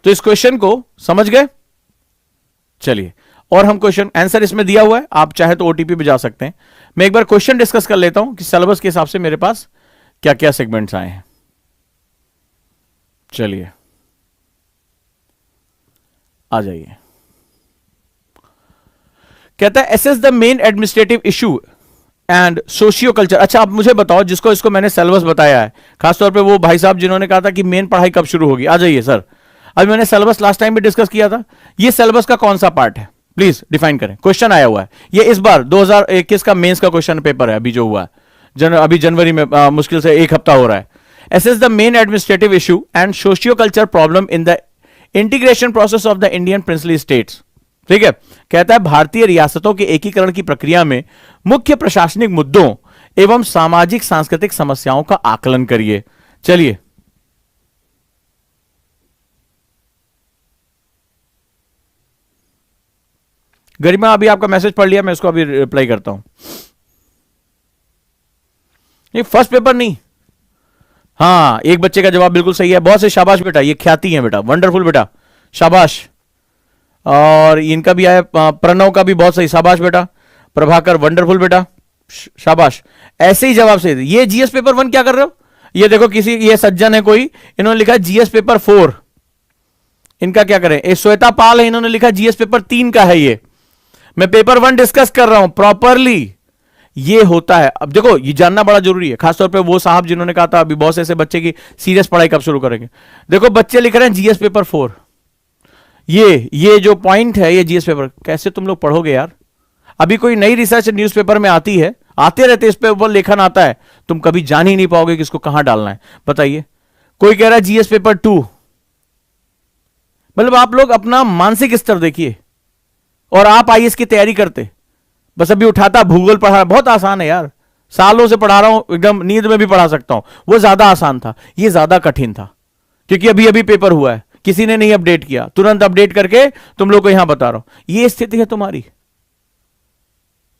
तो इस क्वेश्चन को समझ गए? चलिए, और हम क्वेश्चन आंसर इसमें दिया हुआ है, आप चाहे तो ओटीपी पे जा सकते हैं। मैं एक बार क्वेश्चन डिस्कस कर लेता हूं कि सिलेबस के हिसाब से मेरे पास क्या क्या सेगमेंट्स आए हैं। चलिए आ जाइए। कहता है assess the main administrative issue and socio culture. अच्छा, आप मुझे बताओ, जिसको इसको मैंने सिलेबस बताया है, खासतौर पे वो भाई साहब जिन्होंने कहा था कि मेन पढ़ाई कब शुरू होगी, आ जाइए सर। अभी मैंने सिलेबस लास्ट टाइम भी डिस्कस किया था, ये सिलेबस का कौन सा पार्ट है प्लीज डिफाइन करें। क्वेश्चन आया हुआ है, ये इस बार 2021 का मेंस का क्वेश्चन पेपर है, अभी जो हुआ है अभी जनवरी में, मुश्किल से एक हफ्ता हो रहा है। Assess the main administrative issue and socio culture problem in the integration process of the Indian princely states. ठीक है, कहता है भारतीय रियासतों के एकीकरण की प्रक्रिया में मुख्य प्रशासनिक मुद्दों एवं सामाजिक सांस्कृतिक समस्याओं का आकलन करिए। चलिए, गरिमा अभी आपका मैसेज पढ़ लिया, मैं इसको अभी रिप्लाई करता हूं। ये फर्स्ट पेपर नहीं, हाँ एक बच्चे का जवाब बिल्कुल सही है, बहुत से शाबाश बेटा, ये ख्याति है बेटा, वंडरफुल बेटा, शाबाश। और इनका भी आया, प्रणव का भी बहुत सही, शाबाश बेटा। प्रभाकर वंडरफुल बेटा, शाबाश। ऐसे ही जवाब से ये जीएस पेपर 1 क्या कर रहे हो? ये देखो किसी, ये सज्जन है कोई, इन्होंने लिखा जीएस पेपर 4, इनका क्या करें? ये श्वेता पाल है, इन्होंने लिखा जीएस पेपर 3 का है। ये मैं पेपर 1 डिस्कस कर रहा हूं प्रॉपरली। ये होता है। अब देखो ये जानना बड़ा जरूरी है, खासतौर पे वो साहब जिन्होंने कहा था अभी बहुत ऐसे बच्चे की सीरियस पढ़ाई कब शुरू करेंगे। देखो बच्चे लिख रहे हैं जीएस पेपर 4, ये जो पॉइंट है, ये जीएस पेपर कैसे तुम लोग पढ़ोगे यार? अभी कोई नई रिसर्च न्यूज़पेपर में आती है, आते रहते इस पे ऊपर लेखन आता है, तुम कभी जान ही नहीं पाओगे कि इसको कहां डालना है। बताइए, कोई कह रहा है जीएस पेपर 2। मतलब आप लोग अपना मानसिक स्तर देखिए, और आप आईएएस की तैयारी करते, बस अभी उठाता भूगोल पढ़ा, बहुत आसान है यार, सालों से पढ़ा रहा हूं, एकदम नींद में भी पढ़ा सकता हूं। वो ज्यादा आसान था, ये ज्यादा कठिन था, क्योंकि अभी अभी पेपर हुआ है, किसी ने नहीं अपडेट किया, तुरंत अपडेट करके तुम लोग को यहां बता रहा हूं। ये स्थिति है तुम्हारी,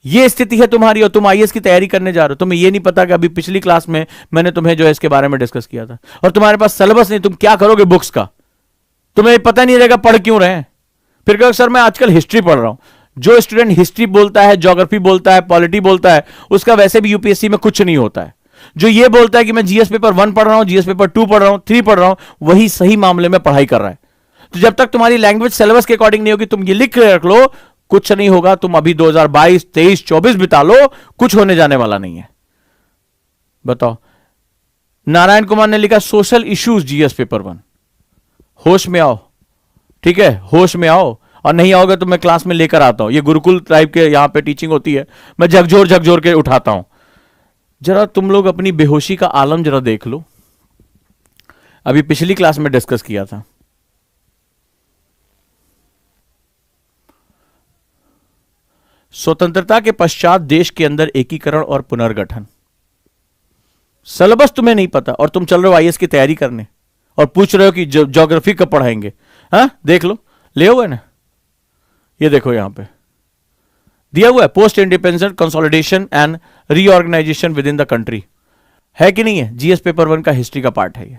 ये स्थिति है तुम्हारी, और तुम आईएएस की तैयारी करने जा रहे हो। तुम्हें ये नहीं पता कि अभी पिछली क्लास में मैंने तुम्हें जो है इसके बारे में डिस्कस किया था, और तुम्हारे पास सिलेबस नहीं, तुम क्या करोगे बुक्स का? तुम्हें पता नहीं रहेगा पढ़ क्यों रहे हैं। फिर कहो सर मैं आजकल हिस्ट्री पढ़ रहा हूं। जो स्टूडेंट हिस्ट्री बोलता है, ज्योग्राफी बोलता है, पॉलिटी बोलता है, उसका वैसे भी यूपीएससी में कुछ नहीं होता है। जो ये बोलता है कि मैं जीएस पेपर 1 पढ़ रहा हूं, जीएस पेपर 2 पढ़ रहा हूं, 3 पढ़ रहा हूं, वही सही मामले में पढ़ाई कर रहा है। तो जब तक तुम्हारी लैंग्वेज सिलेबस के अकॉर्डिंग नहीं होगी, तुम ये लिख रख लो, कुछ नहीं होगा। तुम अभी 2022, 23, 24 बिता लो, कुछ होने जाने वाला नहीं है। बताओ, नारायण कुमार ने लिखा सोशल इश्यूज जीएस पेपर 1। होश में आओ, ठीक है, होश में आओ, और नहीं आओगे तो मैं क्लास में लेकर आता हूं। ये गुरुकुल टाइप के यहां पे टीचिंग होती है, मैं झकझोर के उठाता हूं। जरा तुम लोग अपनी बेहोशी का आलम जरा देख लो। अभी पिछली क्लास में डिस्कस किया था, स्वतंत्रता के पश्चात देश के अंदर एकीकरण और पुनर्गठन। सिलेबस तुम्हें नहीं पता और तुम चल रहे हो आईएएस की तैयारी करने, और पूछ रहे हो कि ज्योग्राफी कब पढ़ाएंगे। हाँ देख लो, ले हुआ है ना, ये देखो यहां पे दिया हुआ है, post independence consolidation and reorganisation within the country, है कि नहीं है? जीएस पेपर 1 का हिस्ट्री का पार्ट है ये।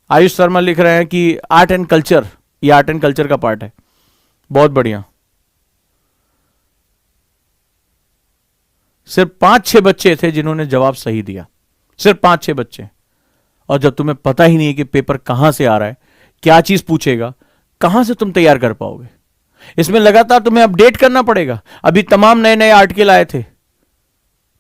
आयुष शर्मा लिख रहे हैं कि आर्ट एंड कल्चर, ये आर्ट एंड कल्चर का पार्ट है। बहुत बढ़िया। सिर्फ 5-6 बच्चे थे जिन्होंने जवाब सही दिया, सिर्फ 5-6 बच्चे। और जब तुम्हें पता ही नहीं है कि पेपर कहां से आ रहा है, क्या चीज पूछेगा, कहां से तुम तैयार कर पाओगे? इसमें लगातार तुम्हें अपडेट करना पड़ेगा। अभी तमाम नए नए आर्टिकल आए थे,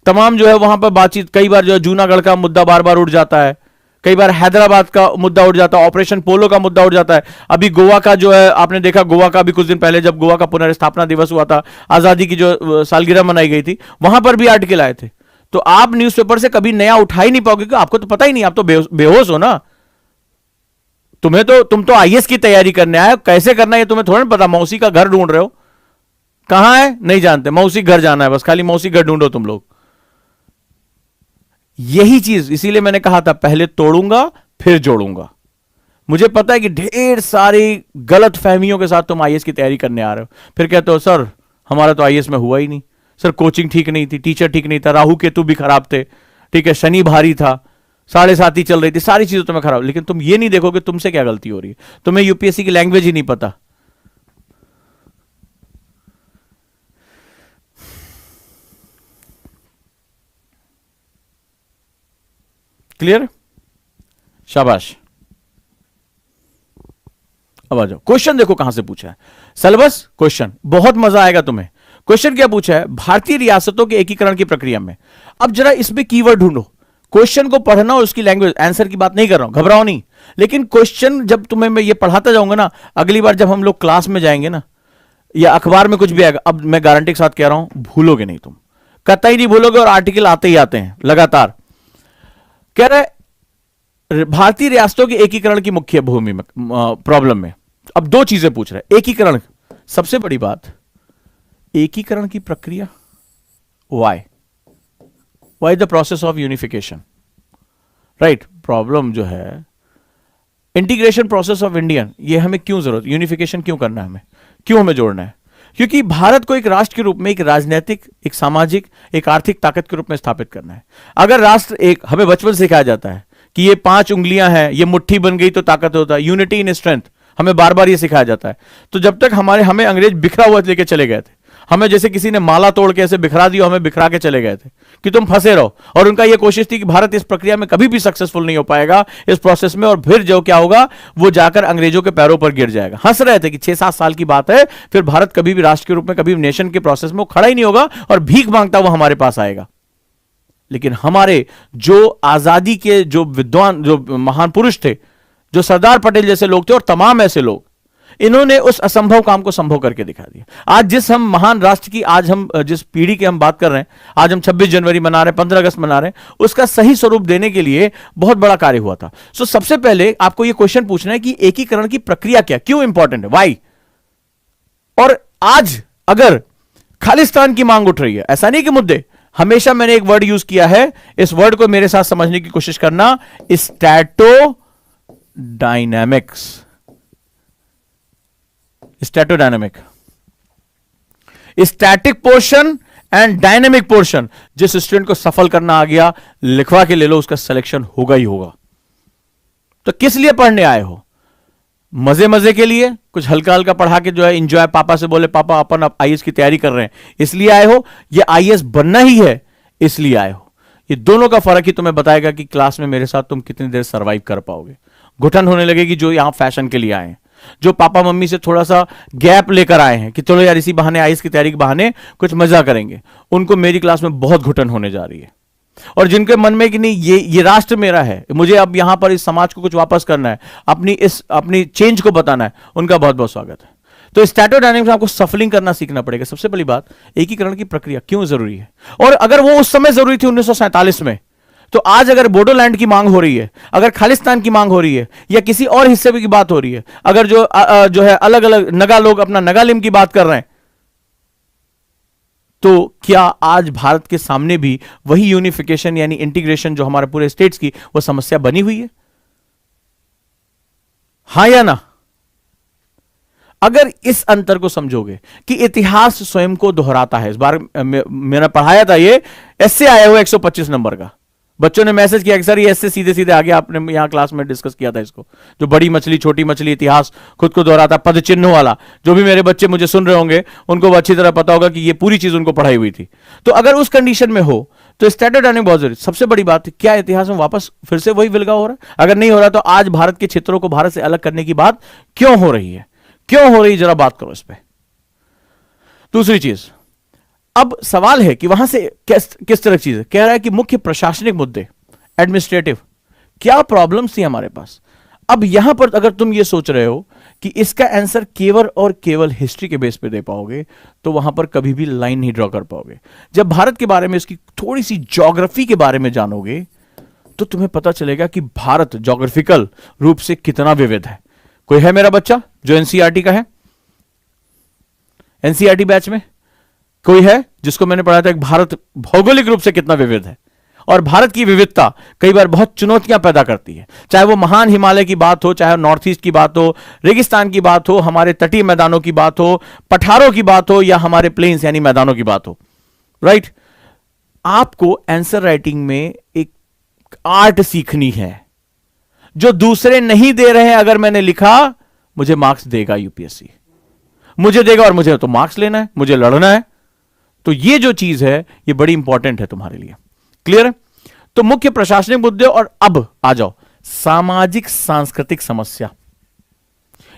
तमाम जो है वहां पर बातचीत, कई बार जो है जूनागढ़ का मुद्दा बार बार उठ जाता है, कई बार हैदराबाद का मुद्दा उठ जाता है, ऑपरेशन पोलो का मुद्दा उठ जाता है। अभी गोवा का जो है, आपने देखा गोवा का भी कुछ दिन पहले जब गोवा का पुनर्स्थापना दिवस हुआ था, आजादी की जो सालगिरह मनाई गई थी, वहां पर भी आर्टिकल आए थे। तो आप न्यूज़पेपर से कभी नया उठा ही नहीं पाओगे, क्योंकि आपको तो पता ही नहीं, आप तो बेहोश हो ना। तुम तो आईएएस की तैयारी करने आए, कैसे करना है तुम्हें थोड़ा ना पता। मौसी का घर ढूंढ रहे हो, कहां है नहीं जानते, मौसी घर जाना है बस, खाली मौसी घर ढूंढो तुम लोग। यही चीज, इसीलिए मैंने कहा था पहले तोड़ूंगा फिर जोड़ूंगा। मुझे पता है कि ढेर सारी गलत फहमियों के साथ तुम आईएएस की तैयारी करने आ रहे हो, फिर कहते हो सर हमारा तो आईएएस में हुआ ही नहीं, सर कोचिंग ठीक नहीं थी, टीचर ठीक नहीं था, राहु केतु भी खराब थे, ठीक है, शनि भारी था, 7.5 चल रही थी, सारी चीजें तुम्हें खराब। लेकिन तुम ये नहीं देखोगे तुमसे क्या गलती हो रही है, तुम्हें यूपीएससी की लैंग्वेज ही नहीं पता। क्लियर? शाबाश। अब आ जाओ, क्वेश्चन देखो कहां से पूछा है। सिलेबस क्वेश्चन, बहुत मजा आएगा तुम्हें। क्वेश्चन क्या पूछा है? भारतीय रियासतों के एकीकरण की प्रक्रिया में। अब जरा इसमें कीवर्ड ढूंढो, क्वेश्चन को पढ़ना और उसकी लैंग्वेज, आंसर की बात नहीं कर रहा हूं, घबराओ नहीं। लेकिन क्वेश्चन जब तुम्हें मैं ये पढ़ाता जाऊंगा ना, अगली बार जब हम लोग क्लास में जाएंगे ना, या अखबार में कुछ भी आएगा, अब मैं गारंटी के साथ कह रहा हूं भूलोगे नहीं, तुम कतई नहीं भूलोगे, और आर्टिकल आते ही आते हैं लगातार। कह रहे भारतीय रियासतों के एकीकरण की मुख्य भूमि में प्रॉब्लम में अब 2 चीजें पूछ रहे हैं। एकीकरण, सबसे बड़ी बात, एकीकरण की प्रक्रिया, why the process of unification, right. Problem जो है इंटीग्रेशन प्रोसेस ऑफ इंडियन, ये हमें क्यों जरूरत, यूनिफिकेशन क्यों करना है हमें, क्यों हमें जोड़ना है? क्योंकि भारत को एक राष्ट्र के रूप में, एक राजनीतिक, एक सामाजिक, एक आर्थिक ताकत के रूप में स्थापित करना है। अगर राष्ट्र एक, हमें बचपन से सिखाया जाता है कि ये 5 उंगलियां हैं, ये मुट्ठी बन गई तो ताकत होता है, यूनिटी इन स्ट्रेंथ, हमें बार बार ये सिखाया जाता है। तो जब तक हमें अंग्रेज बिखरा हुआ लेके चले गए थे, हमें जैसे किसी ने माला तोड़ के ऐसे बिखरा दिया, हमें बिखरा के चले गए थे कि तुम फंसे रहो। और उनका ये कोशिश थी कि भारत इस प्रक्रिया में कभी भी सक्सेसफुल नहीं हो पाएगा इस प्रोसेस में, और फिर जो क्या होगा वो जाकर अंग्रेजों के पैरों पर गिर जाएगा। हंस रहे थे कि 6-7 साल की बात है, फिर भारत कभी भी राष्ट्र के रूप में, कभी भी नेशन के प्रोसेस में वो खड़ा ही नहीं होगा और भीख मांगता वो हमारे पास आएगा। लेकिन हमारे जो आजादी के जो विद्वान, जो महान पुरुष थे, जो सरदार पटेल जैसे लोग थे और तमाम ऐसे लोग, इन्होंने उस असंभव काम को संभव करके दिखा दिया। आज जिस हम महान राष्ट्र की, आज हम जिस पीढ़ी की हम बात कर रहे हैं, आज हम 26 जनवरी मना रहे हैं, 15 अगस्त मना रहे हैं, उसका सही स्वरूप देने के लिए बहुत बड़ा कार्य हुआ था। सो सबसे पहले आपको यह क्वेश्चन पूछना है कि एकीकरण की प्रक्रिया क्या, क्यों इंपॉर्टेंट है, वाई। और आज अगर खालिस्तान की मांग उठ रही है, ऐसा नहीं कि मुद्दे, हमेशा मैंने एक वर्ड यूज किया है, इस वर्ड को मेरे साथ समझने की कोशिश करना, stato dynamics. Statodynamic, static portion and dynamic portion. जिस स्टूडेंट को सफल करना आ गया, लिखवा के ले लो, उसका सिलेक्शन होगा ही होगा। तो किस लिए पढ़ने आए हो? मजे मजे के लिए, कुछ हल्का हल्का पढ़ा के जो है इंजॉय, पापा से बोले पापा अपन अब आईएएस की तैयारी कर रहे हैं इसलिए आए हो, ये आईएएस बनना ही है इसलिए आए हो? ये दोनों का फर्क ही तुम्हें बताएगा कि क्लास में मेरे साथ तुम कितनी देर सरवाइव कर पाओगे। घुटन होने लगेगी जो यहां फैशन के लिए आए हैं, जो पापा मम्मी से थोड़ा सा गैप लेकर आए हैं कि चलो यार इसी बहाने आईएएस की तैयारी के बहाने कुछ मजा करेंगे, उनको मेरी क्लास में बहुत घुटन होने जा रही है। और जिनके मन में कि नहीं ये राष्ट्र मेरा है, मुझे अब यहां पर इस समाज को कुछ वापस करना है, अपनी चेंज को बताना है, उनका बहुत बहुत स्वागत है। तो स्टैटोडायनेमिक्स में आपको सफलिंग करना सीखना पड़ेगा। सबसे पहली बात, एकीकरण की प्रक्रिया क्यों जरूरी है, और अगर वो उस समय जरूरी थी 1947 में, तो आज अगर बोडोलैंड की मांग हो रही है, अगर खालिस्तान की मांग हो रही है, या किसी और हिस्से की बात हो रही है, अगर जो है अलग अलग नगा लोग अपना नगालिम की बात कर रहे हैं, तो क्या आज भारत के सामने भी वही यूनिफिकेशन यानी इंटीग्रेशन जो हमारे पूरे स्टेट्स की वो समस्या बनी हुई है? हां या ना? अगर इस अंतर को समझोगे कि इतिहास स्वयं को दोहराता है, इस बार मैंने पढ़ाया था, ये ऐसे आया हुआ 125 नंबर का, बच्चों ने मैसेज किया कि सर ये ऐसे सीधे सीधे आगे, आपने यहां क्लास में डिस्कस किया था इसको, जो बड़ी मछली छोटी मछली इतिहास खुद को दोहराता, पद चिन्हों वाला। जो भी मेरे बच्चे मुझे सुन रहे होंगे उनको अच्छी तरह पता होगा कि ये पूरी चीज उनको पढ़ाई हुई थी। तो अगर उस कंडीशन में हो तो स्टैटोडायनेमिक्स बहुत जरूरी। सबसे बड़ी बात है, क्या इतिहास में वापस फिर से वही विलगा हो रहा है? अगर नहीं हो रहा तो आज भारत के क्षेत्रों को भारत से अलग करने की बात क्यों हो रही है, क्यों हो रही, जरा बात करो इस पर। दूसरी चीज, अब सवाल है कि वहां से किस तरह की चीज है, कह रहा है कि मुख्य प्रशासनिक मुद्दे, एडमिनिस्ट्रेटिव, क्या प्रॉब्लम्स थी हमारे पास। अब यहां पर अगर तुम ये सोच रहे हो कि इसका आंसर केवल और केवल हिस्ट्री के बेस पे दे पाओगे, तो वहां पर कभी भी लाइन नहीं ड्रॉ कर पाओगे। जब भारत के बारे में, इसकी थोड़ी सी ज्योग्राफी के बारे में जानोगे, तो तुम्हें पता चलेगा कि भारत ज्योग्राफिकल रूप से कितना विविध है। कोई है मेरा बच्चा जो एनसीईआरटी का है? एनसीईआरटी बैच में कोई है जिसको मैंने पढ़ा था कि भारत भौगोलिक रूप से कितना विविध है? और भारत की विविधता कई बार बहुत चुनौतियां पैदा करती है, चाहे वो महान हिमालय की बात हो, चाहे नॉर्थ ईस्ट की बात हो, रेगिस्तान की बात हो, हमारे तटीय मैदानों की बात हो, पठारों की बात हो, या हमारे प्लेन्स यानी मैदानों की बात हो। राइट? आपको आंसर राइटिंग में एक आर्ट सीखनी है जो दूसरे नहीं दे रहे हैं। अगर मैंने लिखा, मुझे मार्क्स देगा यूपीएससी, मुझे देगा, और मुझे तो मार्क्स लेना है, मुझे लड़ना है। तो ये जो चीज है ये बड़ी इंपॉर्टेंट है तुम्हारे लिए। क्लियर है? तो मुख्य प्रशासनिक मुद्दे, और अब आ जाओ सामाजिक सांस्कृतिक समस्या,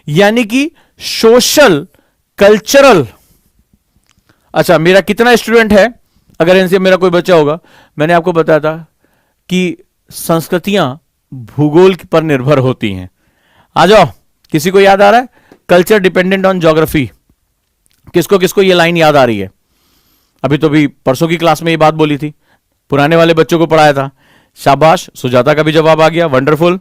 यानी कि सोशल कल्चरल। अच्छा, मेरा कितना स्टूडेंट है? अगर इनसे मेरा कोई बच्चा होगा, मैंने आपको बताया था कि संस्कृतियां भूगोल पर निर्भर होती हैं। आ जाओ, किसी को याद आ रहा है? Culture dependent on geography. किसको किसको ये लाइन याद आ रही है? अभी तो भी परसों की क्लास में ये बात बोली थी, पुराने वाले बच्चों को पढ़ाया था। शाबाश, सुजाता का भी जवाब आ गया, वंडरफुल।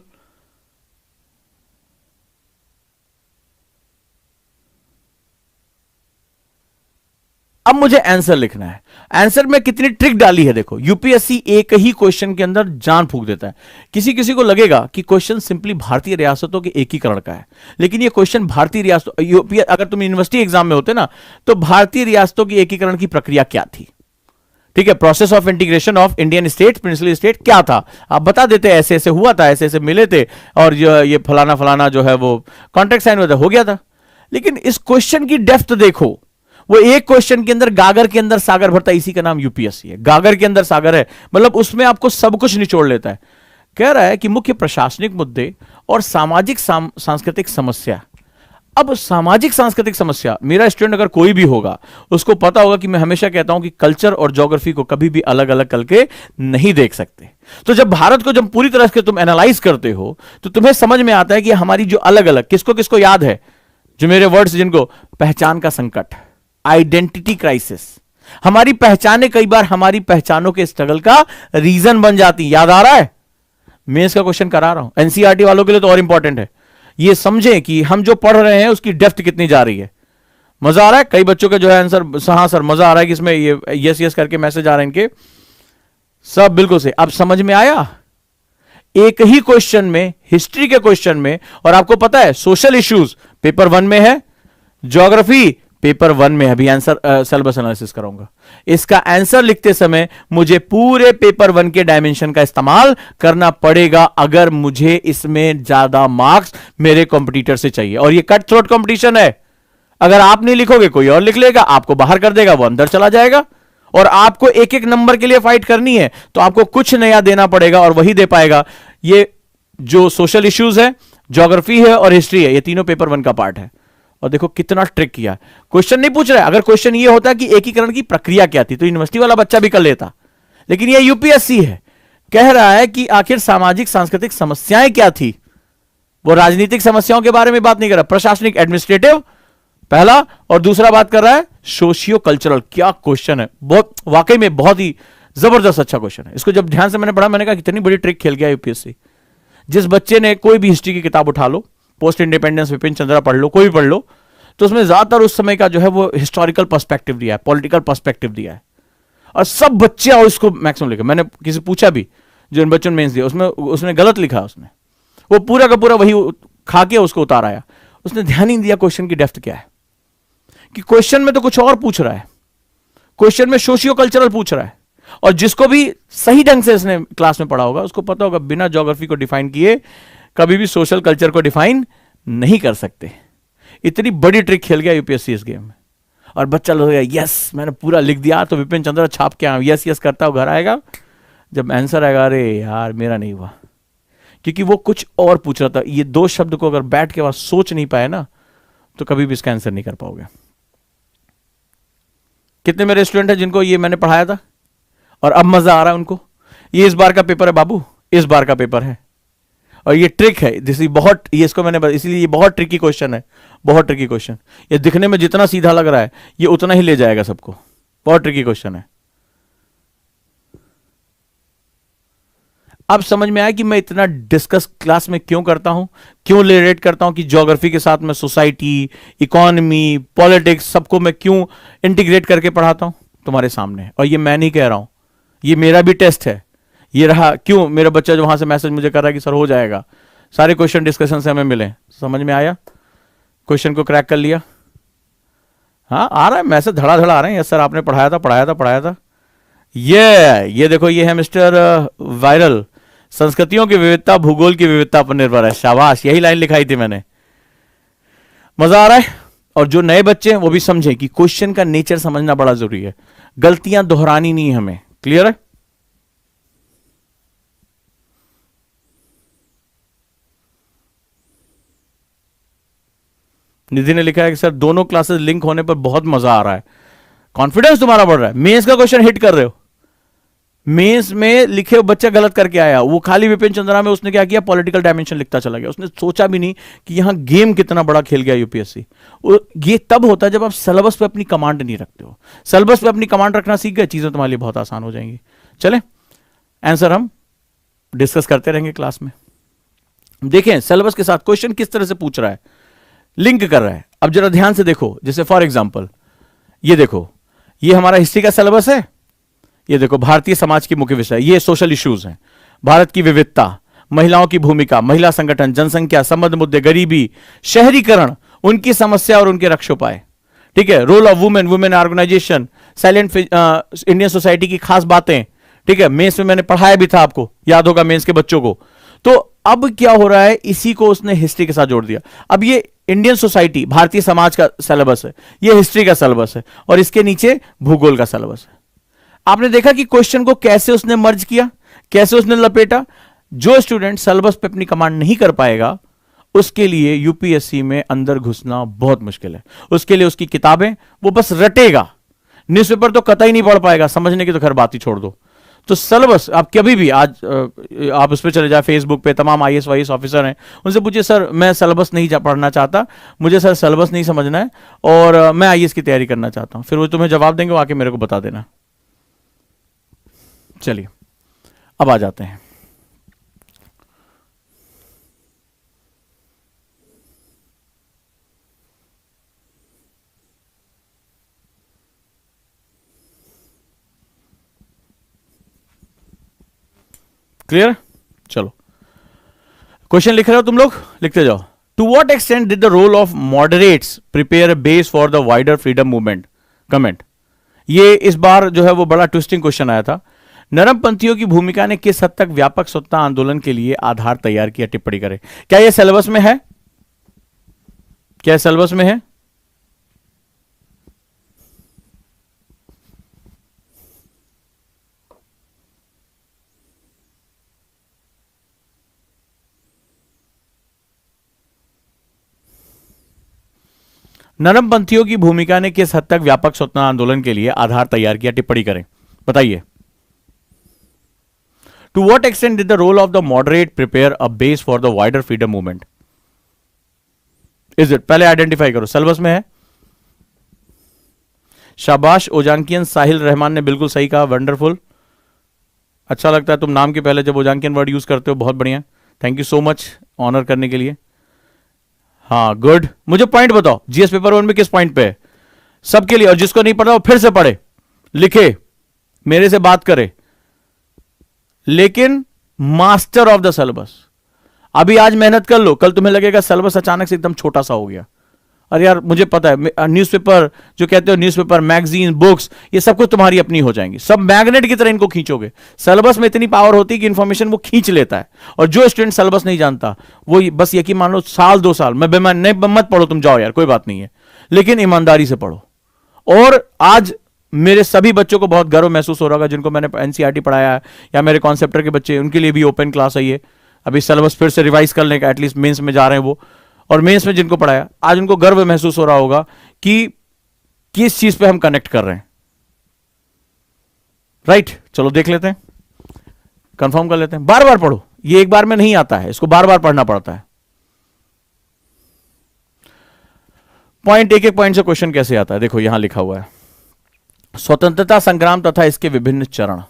अब मुझे आंसर लिखना है। आंसर में कितनी ट्रिक डाली है देखो। यूपीएससी एक ही क्वेश्चन के अंदर जान फूंक देता है। किसी किसी को लगेगा कि क्वेश्चन सिंपली भारतीय रियासतों के एकीकरण का है, लेकिन ये क्वेश्चन भारतीय रियासतों, अगर तुम यूनिवर्सिटी एग्जाम में होते ना, तो भारतीय रियासतों की एकीकरण की प्रक्रिया क्या थी, ठीक है, process of integration of Indian state, princely state क्या था, आप बता देते ऐसे ऐसे हुआ था, ऐसे ऐसे मिले थे, और ये फलाना फलाना जो है वो कॉन्ट्रैक्ट साइन हुआ था, हो गया था। लेकिन इस क्वेश्चन की डेप्थ देखो, वो एक क्वेश्चन के अंदर गागर के अंदर सागर भरता है, इसी का नाम यूपीएससी है। गागर के अंदर सागर है, मतलब उसमें आपको सब कुछ निचोड़ लेता है। कह रहा है कि मुख्य प्रशासनिक मुद्दे और सामाजिक सांस्कृतिक समस्या। अब सामाजिक सांस्कृतिक समस्या, मेरा स्टूडेंट अगर कोई भी होगा उसको पता होगा कि मैं हमेशा कहता हूं कि कल्चर और ज्योग्राफी को कभी भी अलग अलग करके नहीं देख सकते। तो जब भारत को जब पूरी तरह से तुम एनालाइज करते हो तो तुम्हें समझ में आता है कि हमारी जो अलग अलग, किसको किसको याद है जो मेरे वर्ड्स जिनको, पहचान का संकट, आइडेंटिटी क्राइसिस, हमारी पहचाने कई बार हमारी पहचानों के स्ट्रगल का रीजन बन जाती। याद आ रहा है? मेंस का क्वेश्चन करा रहा हूं, एनसीईआरटी वालों के लिए तो और इंपॉर्टेंट है। ये समझें कि हम जो पढ़ रहे हैं उसकी डेप्थ कितनी जा रही है। मजा आ रहा है? कई बच्चों के जो है आंसर, हाँ सर मजा आ रहा है कि इसमें ये यस यस करके मैसेज आ रहे हैं इनके, सब बिल्कुल से। अब समझ में आया? एक ही क्वेश्चन में, हिस्ट्री के क्वेश्चन में, और आपको पता है सोशल इश्यूज पेपर 1 में है, ज्योग्राफी पेपर 1 में। अभी आंसर सिलेबस एनालिसिस करूंगा, इसका आंसर लिखते समय मुझे पूरे पेपर 1 के डायमेंशन का इस्तेमाल करना पड़ेगा अगर मुझे इसमें ज्यादा मार्क्स मेरे कॉम्पिटिटर से चाहिए। और ये कट थ्रोट कॉम्पिटिशन है, अगर आप नहीं लिखोगे कोई और लिख लेगा, आपको बाहर कर देगा, वो अंदर चला जाएगा, और आपको एक एक नंबर के लिए फाइट करनी है तो आपको कुछ नया देना पड़ेगा, और वही दे पाएगा। ये जो सोशल इश्यूज है, ज्योग्राफी है और हिस्ट्री है, ये तीनों पेपर 1 का पार्ट है। और देखो कितना ट्रिक किया, क्वेश्चन नहीं पूछ रहा है। अगर क्वेश्चन ये होता कि एकीकरण की प्रक्रिया क्या थी तो यूनिवर्सिटी वाला बच्चा भी कर लेता, लेकिन ये यूपीएससी है, कह रहा है कि आखिर सामाजिक सांस्कृतिक समस्याएं क्या थी। वो राजनीतिक समस्याओं के बारे में बात नहीं कर रहा, प्रशासनिक एडमिनिस्ट्रेटिव पहला, और दूसरा बात कर रहा है सोशियो कल्चरल। क्या क्वेश्चन है, बहुत वाकई में बहुत ही जबरदस्त अच्छा क्वेश्चन है। इसको जब ध्यान से मैंने पढ़ा, मैंने कहा कितनी बड़ी ट्रिक खेल गया यूपीएससी। जिस बच्चे ने कोई भी हिस्ट्री की किताब उठा लो, पोस्ट इंडिपेंडेंस विपिन चंद्रा पढ़ लो, कोई भी पढ़ लो, तो उसमें ज्यादातर उस समय का जो है वो हिस्टोरिकल पर्सपेक्टिव दिया है, पॉलिटिकल पर्सपेक्टिव दिया है, और सब बच्चे और इसको मैक्सिमम लिखा। मैंने किसी पूछा भी जो इन बच्चों ने मेंस दिया, उसमें उसने गलत लिखा, उसने वो पूरा का पूरा वही खा के उसको उतार आया। उसने ध्यान ही नहीं दिया क्वेश्चन की डेप्थ क्या है, कि क्वेश्चन में तो कुछ और पूछ रहा है, क्वेश्चन में सोशियो कल्चरल पूछ रहा है। और जिसको भी सही ढंग से इसने क्लास में पढ़ा होगा उसको पता होगा बिना ज्योग्राफी को डिफाइन किए कभी भी सोशल कल्चर को डिफाइन नहीं कर सकते। इतनी बड़ी ट्रिक खेल गया यूपीएससी इस गेम में, और बच्चा लोग यस मैंने पूरा लिख दिया तो विपिन चंद्रा छाप के आया, यस यस करता हूं, घर आएगा जब आंसर आएगा अरे यार मेरा नहीं हुआ, क्योंकि वो कुछ और पूछ रहा था। ये दो शब्द को अगर बैठ के बाद सोच नहीं पाए ना तो कभी भी इसका आंसर नहीं कर पाओगे। कितने मेरे स्टूडेंट हैं जिनको ये मैंने पढ़ाया था और अब मजा आ रहा है उनको? ये इस बार का पेपर है बाबू, इस बार का पेपर है, और ये ट्रिक है जैसे बहुत, ये इसको मैंने इसलिए ये बहुत ट्रिकी क्वेश्चन है, बहुत ट्रिकी क्वेश्चन। ये दिखने में जितना सीधा लग रहा है ये उतना ही ले जाएगा सबको, बहुत ट्रिकी क्वेश्चन है। अब समझ में आया कि मैं इतना डिस्कस क्लास में क्यों करता हूं, क्यों रिलेट करता हूं कि ज्योग्राफी के साथ मैं सोसाइटी, इकोनॉमी, पॉलिटिक्स सबको मैं क्यों इंटीग्रेट करके पढ़ाता हूं तुम्हारे सामने। और ये मैं नहीं कह रहा हूं, ये मेरा भी टेस्ट है। ये रहा क्यों, मेरा बच्चा जो वहां से मैसेज मुझे कर रहा है कि सर हो जाएगा, सारे क्वेश्चन डिस्कशन से हमें मिले, समझ में आया, क्वेश्चन को क्रैक कर लिया। हाँ आ रहा है मैसेज, धड़ाधड़ आ रहे हैं, यस सर आपने पढ़ाया था। ये देखो, ये है मिस्टर वायरल, संस्कृतियों की विविधता भूगोल की विविधता पर निर्भर है। शाबाश, यही लाइन लिखाई थी मैंने। मजा आ रहा है? और जो नए बच्चे हैं वो भी समझें कि क्वेश्चन का नेचर समझना बड़ा जरूरी है, गलतियां दोहरानी नहीं हमें। क्लियर है? निधि ने लिखा है कि सर दोनों क्लासेस लिंक होने पर बहुत मजा आ रहा है, कॉन्फिडेंस तुम्हारा बढ़ रहा है। मेंस का क्वेश्चन हिट कर रहे हो, मेंस में लिखे हुए बच्चा गलत करके आया, वो खाली विपिन चंद्रा में उसने क्या किया, पॉलिटिकल डायमेंशन लिखता चला गया। उसने सोचा भी नहीं कि यहां गेम कितना बड़ा खेल गया यूपीएससी। ये तब होता है जब आप सिलेबस पे अपनी कमांड नहीं रखते हो। सिलेबस पे अपनी कमांड रखना सीख गए, चीजें तुम्हारे लिए बहुत आसान हो जाएंगी। चले आंसर हम डिस्कस करते रहेंगे क्लास में। देखें सिलेबस के साथ क्वेश्चन किस तरह से पूछ रहा है, लिंक कर रहा है। अब जरा ध्यान से देखो, जैसे फॉर एग्जाम्पल ये देखो, ये हमारा हिस्ट्री का सिलेबस है, ये देखो भारतीय समाज की मुख्य विषय, ये सोशल इश्यूज हैं, भारत की विविधता, महिलाओं की भूमिका, महिला संगठन, जनसंख्या, संबंध मुद्दे, गरीबी, शहरीकरण, उनकी समस्या और उनके रक्षोपाय, ठीक है, role of women, women organisation, silent Indian society की खास बातें, ठीक है, मेंस में मैंने पढ़ाया भी था, आपको याद होगा मेंस के बच्चों को। तो अब क्या हो रहा है, इसी को उसने हिस्ट्री के साथ जोड़ दिया। अब ये इंडियन सोसाइटी, भारतीय समाज का सिलेबस है, ये हिस्ट्री का सिलेबस है, और इसके नीचे भूगोल का सिलेबस है। आपने देखा कि क्वेश्चन को कैसे उसने मर्ज किया, कैसे उसने लपेटा। जो स्टूडेंट सिलेबस पे अपनी कमांड नहीं कर पाएगा, उसके लिए यूपीएससी में अंदर घुसना बहुत मुश्किल है। उसके लिए उसकी किताबें वो बस रटेगा, न्यूज़पेपर तो कतई नहीं पढ़ पाएगा, समझने की तो खैर बात ही छोड़ दो। तो सिलेबस आप कभी भी आज आप उस पर चले जाए, फेसबुक पे तमाम आईएएस वाईएएस ऑफिसर हैं, उनसे पूछिए सर मैं सिलेबस नहीं पढ़ना चाहता, मुझे सर सिलेबस नहीं समझना है और मैं आईएएस की तैयारी करना चाहता हूं, फिर वो तुम्हें जवाब देंगे, वो आके मेरे को बता देना। चलिए अब आ जाते हैं। क्लियर? चलो क्वेश्चन लिख रहे हो तुम लोग, लिखते जाओ। To what extent did the role of moderates prepare a base for the wider freedom movement? Comment. ये इस बार जो है वो बड़ा ट्विस्टिंग क्वेश्चन आया था। नरमपंथियों की भूमिका ने किस हद तक व्यापक स्वतंत्रता आंदोलन के लिए आधार तैयार किया? टिप्पणी करें। क्या यह सिलेबस में है? क्या सिलेबस में है? नरमपंथियों की भूमिका ने किस हद तक व्यापक स्वतंत्रता आंदोलन के लिए आधार तैयार किया? टिप्पणी करें, बताइए। To what extent did the role of the moderate prepare a base for the wider freedom movement? Is it? पहले आइडेंटिफाई करो, सिलेबस में है। शाबाश ओजांकियन, साहिल रहमान ने बिल्कुल सही कहा, वंडरफुल। अच्छा लगता है तुम नाम के पहले जब ओजांकियन वर्ड यूज करते हो, बहुत बढ़िया, thank you so much honour करने के लिए। हाँ गुड। मुझे पॉइंट बताओ, जीएस पेपर 1 में किस पॉइंट पे है? सबके लिए, और जिसको नहीं पढ़ा वो फिर से पढ़े, लिखे, मेरे से बात करे, लेकिन मास्टर ऑफ द सिलेबस। अभी आज मेहनत कर लो, कल तुम्हें लगेगा सिलेबस अचानक से एकदम छोटा सा हो गया। अरे यार मुझे पता है, न्यूज़पेपर जो कहते हो, न्यूज़पेपर, मैगजीन, बुक्स, ये सब कुछ तुम्हारी अपनी हो जाएंगी, सब मैग्नेट की तरह इनको खींचोगे। सिलेबस में इतनी पावर होती है कि इंफॉर्मेशन वो खींच लेता है, और जो स्टूडेंट सिलेबस नहीं जानता वो बस यकीन मान लो साल 2 साल, मैं बेमान नहीं, मत पढ़ो तुम, जाओ यार कोई बात नहीं है, लेकिन ईमानदारी से पढ़ो। और आज मेरे सभी बच्चों को बहुत गर्व महसूस हो रहा होगा, जिनको मैंने एनसीईआरटी पढ़ाया है, या मेरे कॉन्सेप्टर के बच्चे, उनके लिए भी ओपन क्लास है ये। अभी सिलेबस फिर से रिवाइज करने का, एटलीस्ट मेंस में जा रहे हैं वो, और मेंस में जिनको पढ़ाया, आज उनको गर्व महसूस हो रहा होगा कि किस चीज पे हम कनेक्ट कर रहे हैं। राइट, चलो देख लेते हैं, कंफर्म कर लेते हैं। बार बार पढ़ो, ये एक बार में नहीं आता है, इसको बार बार पढ़ना पड़ता है। पॉइंट, एक एक पॉइंट से क्वेश्चन कैसे आता है, देखो यहां लिखा हुआ है, स्वतंत्रता संग्राम तथा इसके विभिन्न चरण।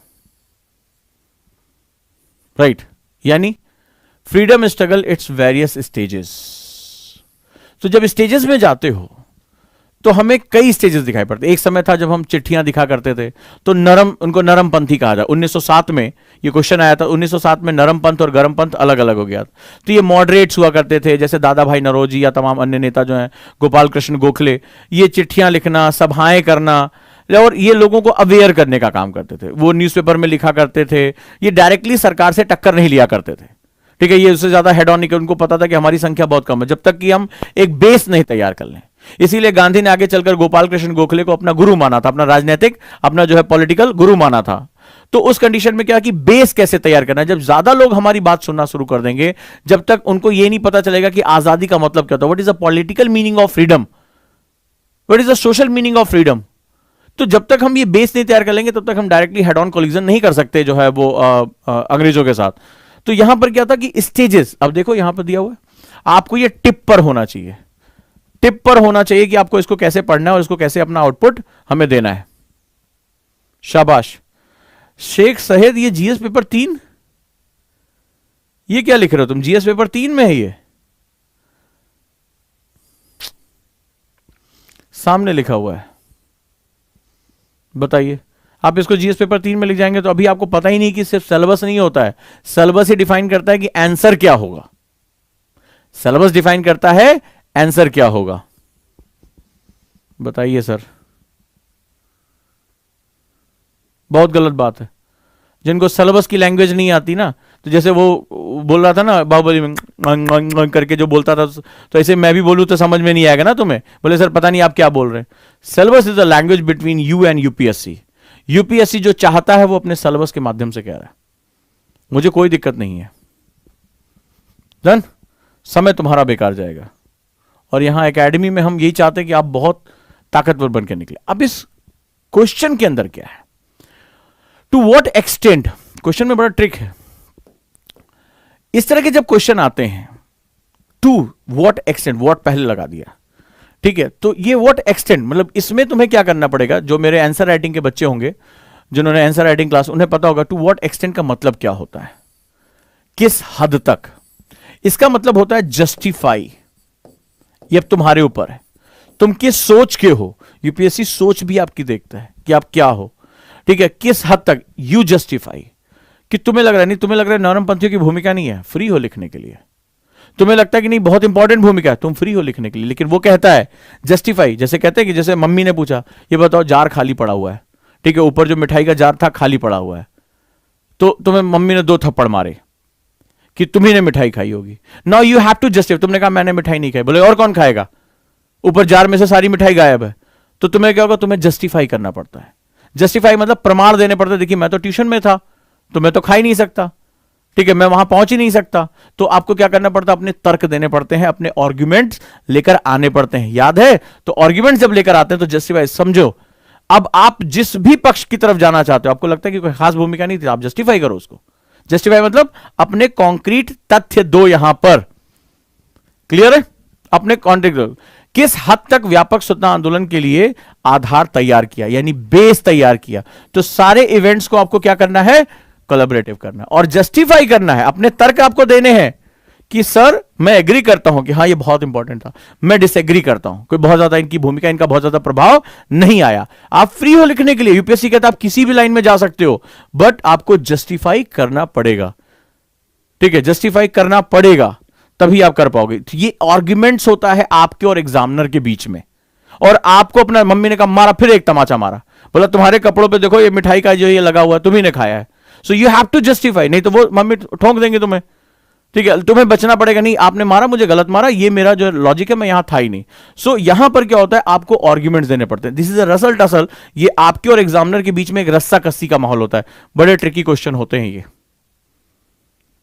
राइट, यानी freedom struggle its various stages. तो जब स्टेजेस में जाते हो तो हमें कई स्टेजेस दिखाई पड़ते। एक समय था जब हम चिट्ठियां दिखा करते थे, तो उनको नरमपंथी कहा जाए। 1907 में ये क्वेश्चन आया था, 1907 में नरमपंथ और गरमपंथ अलग अलग हो गया। तो ये मॉडरेट्स हुआ करते थे, जैसे दादा भाई नरोजी या तमाम अन्य नेता जो हैं, गोपाल कृष्ण गोखले, ये चिट्ठियां लिखना, सभाएं करना, और ये लोगों को अवेयर करने का काम करते थे। वो न्यूज़पेपर में लिखा करते थे, ये डायरेक्टली सरकार से टक्कर नहीं लिया करते थे, ठीक है, ये उससे ज्यादा हेड ऑन नहीं, उनको पता था कि हमारी संख्या बहुत कम है, जब तक कि हम एक बेस नहीं तैयार कर लें। इसीलिए गांधी ने आगे चलकर गोपाल कृष्ण गोखले को अपना गुरु माना था, अपना राजनीतिक, अपना जो है पॉलिटिकल गुरु माना था। तो उस कंडीशन में क्या कि बेस कैसे तैयार करना है। जब ज्यादा लोग हमारी बात सुनना शुरू कर देंगे, जब तक उनको यह नहीं पता चलेगा कि आजादी का मतलब क्या होता है, what is the political meaning of freedom, what is the social meaning of freedom, तो जब तक हम ये बेस नहीं तैयार कर लेंगे, तब तक हम डायरेक्टली हेड ऑन कोलिजन नहीं कर सकते जो है वो अंग्रेजों के साथ। तो यहां पर क्या था कि स्टेजेस, अब देखो यहां पर दिया हुआ है, आपको ये टिप पर होना चाहिए, टिप पर होना चाहिए कि आपको इसको कैसे पढ़ना है और इसको कैसे अपना आउटपुट हमें देना है। शाबाश शेख सहेद, ये जीएस पेपर 3, ये क्या लिख रहे हो तुम, जीएस पेपर 3 में है ये, सामने लिखा हुआ है, बताइए। आप इसको जीएस पेपर 3 में लिख जाएंगे तो अभी आपको पता ही नहीं कि सिर्फ सिलेबस नहीं होता है, सिलेबस ही डिफाइन करता है कि आंसर क्या होगा, सिलेबस डिफाइन करता है आंसर क्या होगा। बताइए सर, बहुत गलत बात है। जिनको सिलेबस की लैंग्वेज नहीं आती ना, तो जैसे वो बोल रहा था ना बाहुबली में करके जो बोलता था, तो ऐसे मैं भी बोलूँ तो समझ में नहीं आएगा ना तुम्हें। बोले सर पता नहीं आप क्या बोल रहे हैं। Syllabus is the language between you and UPSC. UPSC जो चाहता है वो अपने सिलेबस के माध्यम से कह रहा है, मुझे कोई दिक्कत नहीं है। डन, समय तुम्हारा बेकार जाएगा। और यहां एकेडमी में हम यही चाहते हैं कि आप बहुत ताकतवर बन के निकले। अब इस क्वेश्चन के अंदर क्या है, टू व्हाट एक्सटेंट, क्वेश्चन में बड़ा ट्रिक है। इस तरह के जब क्वेश्चन आते हैं, टू व्हाट एक्सटेंट, व्हाट पहले लगा दिया, ठीक है, तो ये व्हाट एक्सटेंट मतलब इसमें तुम्हें क्या करना पड़ेगा। जो मेरे आंसर राइटिंग के बच्चे होंगे, जिन्होंने आंसर राइटिंग क्लास, उन्हें पता होगा टू व्हाट एक्सटेंट का मतलब क्या होता है, किस हद तक। इसका मतलब होता है जस्टिफाई। ये अब तुम्हारे ऊपर है, तुम किस सोच के हो। यूपीएससी सोच भी आपकी देखता है कि आप क्या हो, ठीक है, किस हद तक यू जस्टिफाई। कि तुम्हें लग रहा है, नहीं तुम्हें लग रहा है नरमपंथियों की भूमिका नहीं है, फ्री हो लिखने के लिए। तुम्हें लगता है कि नहीं बहुत इंपॉर्टेंट भूमिका है, तुम फ्री हो लिखने के लिए। लेकिन वो कहता है जस्टिफाई। जैसे कहते हैं कि जैसे मम्मी ने पूछा, ये बताओ जार खाली पड़ा हुआ है, ठीक है, ऊपर जो मिठाई का जार था खाली पड़ा हुआ है, तो तुम्हें मम्मी ने 2 थप्पड़ मारे कि तुम्ही ने मिठाई खाई होगी। Now you have to justify. तुमने कहा मैंने मिठाई नहीं खाई, बोले और कौन खाएगा, ऊपर जार में से सारी मिठाई गायब है। तो तुम्हें क्या होगा, तुम्हें जस्टिफाई करना पड़ता है। जस्टिफाई मतलब प्रमाण देने पड़ते। देखिए मैं तो ट्यूशन में था, तो मैं तो खा ही नहीं सकता, ठीक है, मैं वहां पहुंच ही नहीं सकता। तो आपको क्या करना पड़ता है, अपने तर्क देने पड़ते हैं, अपने आर्ग्यूमेंट्स लेकर आने पड़ते हैं। याद है, तो आर्ग्यूमेंट जब लेकर आते हैं तो जस्टिफाई। समझो, अब आप जिस भी पक्ष की तरफ जाना चाहते हो, आपको लगता है कि कोई खास भूमिका नहीं थी, आप जस्टिफाई करो उसको। जस्टिफाई मतलब अपने कॉन्क्रीट तथ्य दो यहां पर। क्लियर है, अपने कॉन्ट्रैक्ट किस हद तक व्यापक स्वतंत्रता आंदोलन के लिए आधार तैयार किया, यानी बेस तैयार किया। तो सारे इवेंट्स को आपको क्या करना है, कोलैबोरेटिव करना है और जस्टिफाई करना है। अपने तर्क आपको देने हैं कि सर मैं एग्री करता हूं कि हाँ ये बहुत इंपॉर्टेंट था, मैं डिसएग्री करता हूं, कोई बहुत ज्यादा इनकी भूमिका, इनका बहुत ज्यादा प्रभाव नहीं आया। आप फ्री हो लिखने के लिए। यूपीएससी कहता है आप किसी भी लाइन में जा सकते हो, बट आपको जस्टिफाई करना पड़ेगा, ठीक है, जस्टिफाई करना पड़ेगा, तभी आप कर पाओगे। तो ये आर्ग्यूमेंट्स होता है आपके और एग्जामिनर के बीच में। और आपको अपना, मम्मी ने कहा मारा, फिर एक तमाचा मारा, बोला तुम्हारे कपड़ों पे देखो ये मिठाई का जो ये लगा हुआ है तुम्ही ने खाया है, so you have to justify, नहीं तो वो मम्मी ठोंक देंगे तुम्हें, ठीक है, तुम्हें बचना पड़ेगा। नहीं आपने मारा, मुझे गलत मारा, ये मेरा जो लॉजिक है मैं यहां था ही नहीं। सो यहां पर क्या होता है, आपको आर्ग्यूमेंट्स देने पड़ते हैं। This is a Russell tussle. ये आपके और एग्जामिनर के बीच में एक रस्सा कस्सी का माहौल होता है। बड़े ट्रिकी क्वेश्चन होते हैं ये।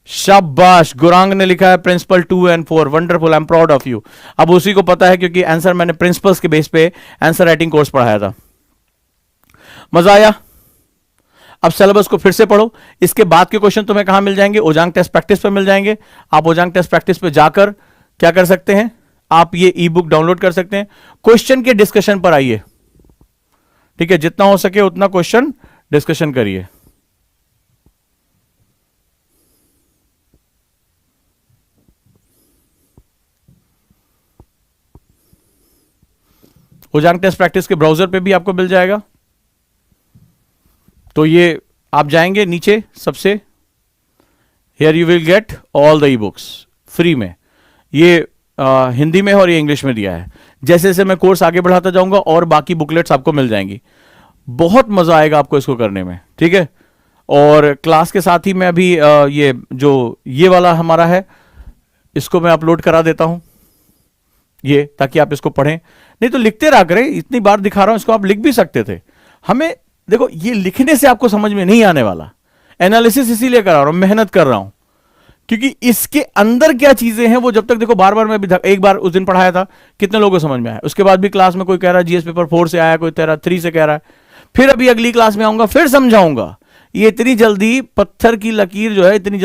शाबाश, गुरांग ने लिखा है principle 2 and 4, wonderful, I am proud of you. अब उसी को पता है क्योंकि आंसर मैंने प्रिंसिपल्स के बेस पे आंसर राइटिंग कोर्स पढ़ाया था। मजा आया। अब सिलेबस को फिर से पढ़ो। इसके बाद के क्वेश्चन तुम्हें कहां मिल जाएंगे, ओजांग टेस्ट प्रैक्टिस पे मिल जाएंगे। आप ओजांग टेस्ट प्रैक्टिस पे जाकर क्या कर सकते हैं, आप ये ई बुक डाउनलोड कर सकते हैं। क्वेश्चन के डिस्कशन पर आइए, ठीक है, जितना हो सके उतना क्वेश्चन डिस्कशन करिए। ओजांग टेस्ट प्रैक्टिस के ब्राउजर पे भी आपको मिल जाएगा। तो ये आप जाएंगे नीचे सबसे, here you will get all the e books free में। ये हिंदी में है और ये इंग्लिश में दिया है। जैसे जैसे मैं कोर्स आगे बढ़ाता जाऊंगा और बाकी बुकलेट्स आपको मिल जाएंगी। बहुत मजा आएगा आपको इसको करने में, ठीक है। और क्लास के साथ ही मैं अभी ये जो ये वाला हमारा है, इसको मैं अपलोड करा देता हूं ये, ताकि आप इसको पढ़ें। नहीं तो लिखते रहा करें, इतनी बार दिखा रहा हूं, इसको आप लिख भी सकते थे। हमें देखो, ये लिखने से आपको समझ में नहीं आने वाला। एनालिसिस इसीलिए करा रहा हूं, मेहनत कर रहा हूं, क्योंकि इसके अंदर क्या चीजें हैं वो जब तक देखो, बार बार मैं भी एक बार उस दिन पढ़ाया था, कितने लोगों को समझ में आया। उसके बाद भी क्लास में कोई कह रहा है जीएस पेपर 4 से आया, कोई कह रहा 3 से कह रहा है। फिर अभी अगली क्लास में आऊंगा, फिर समझाऊंगा। ये इतनी जल्दी पत्थर की लकीर जो है, इतनी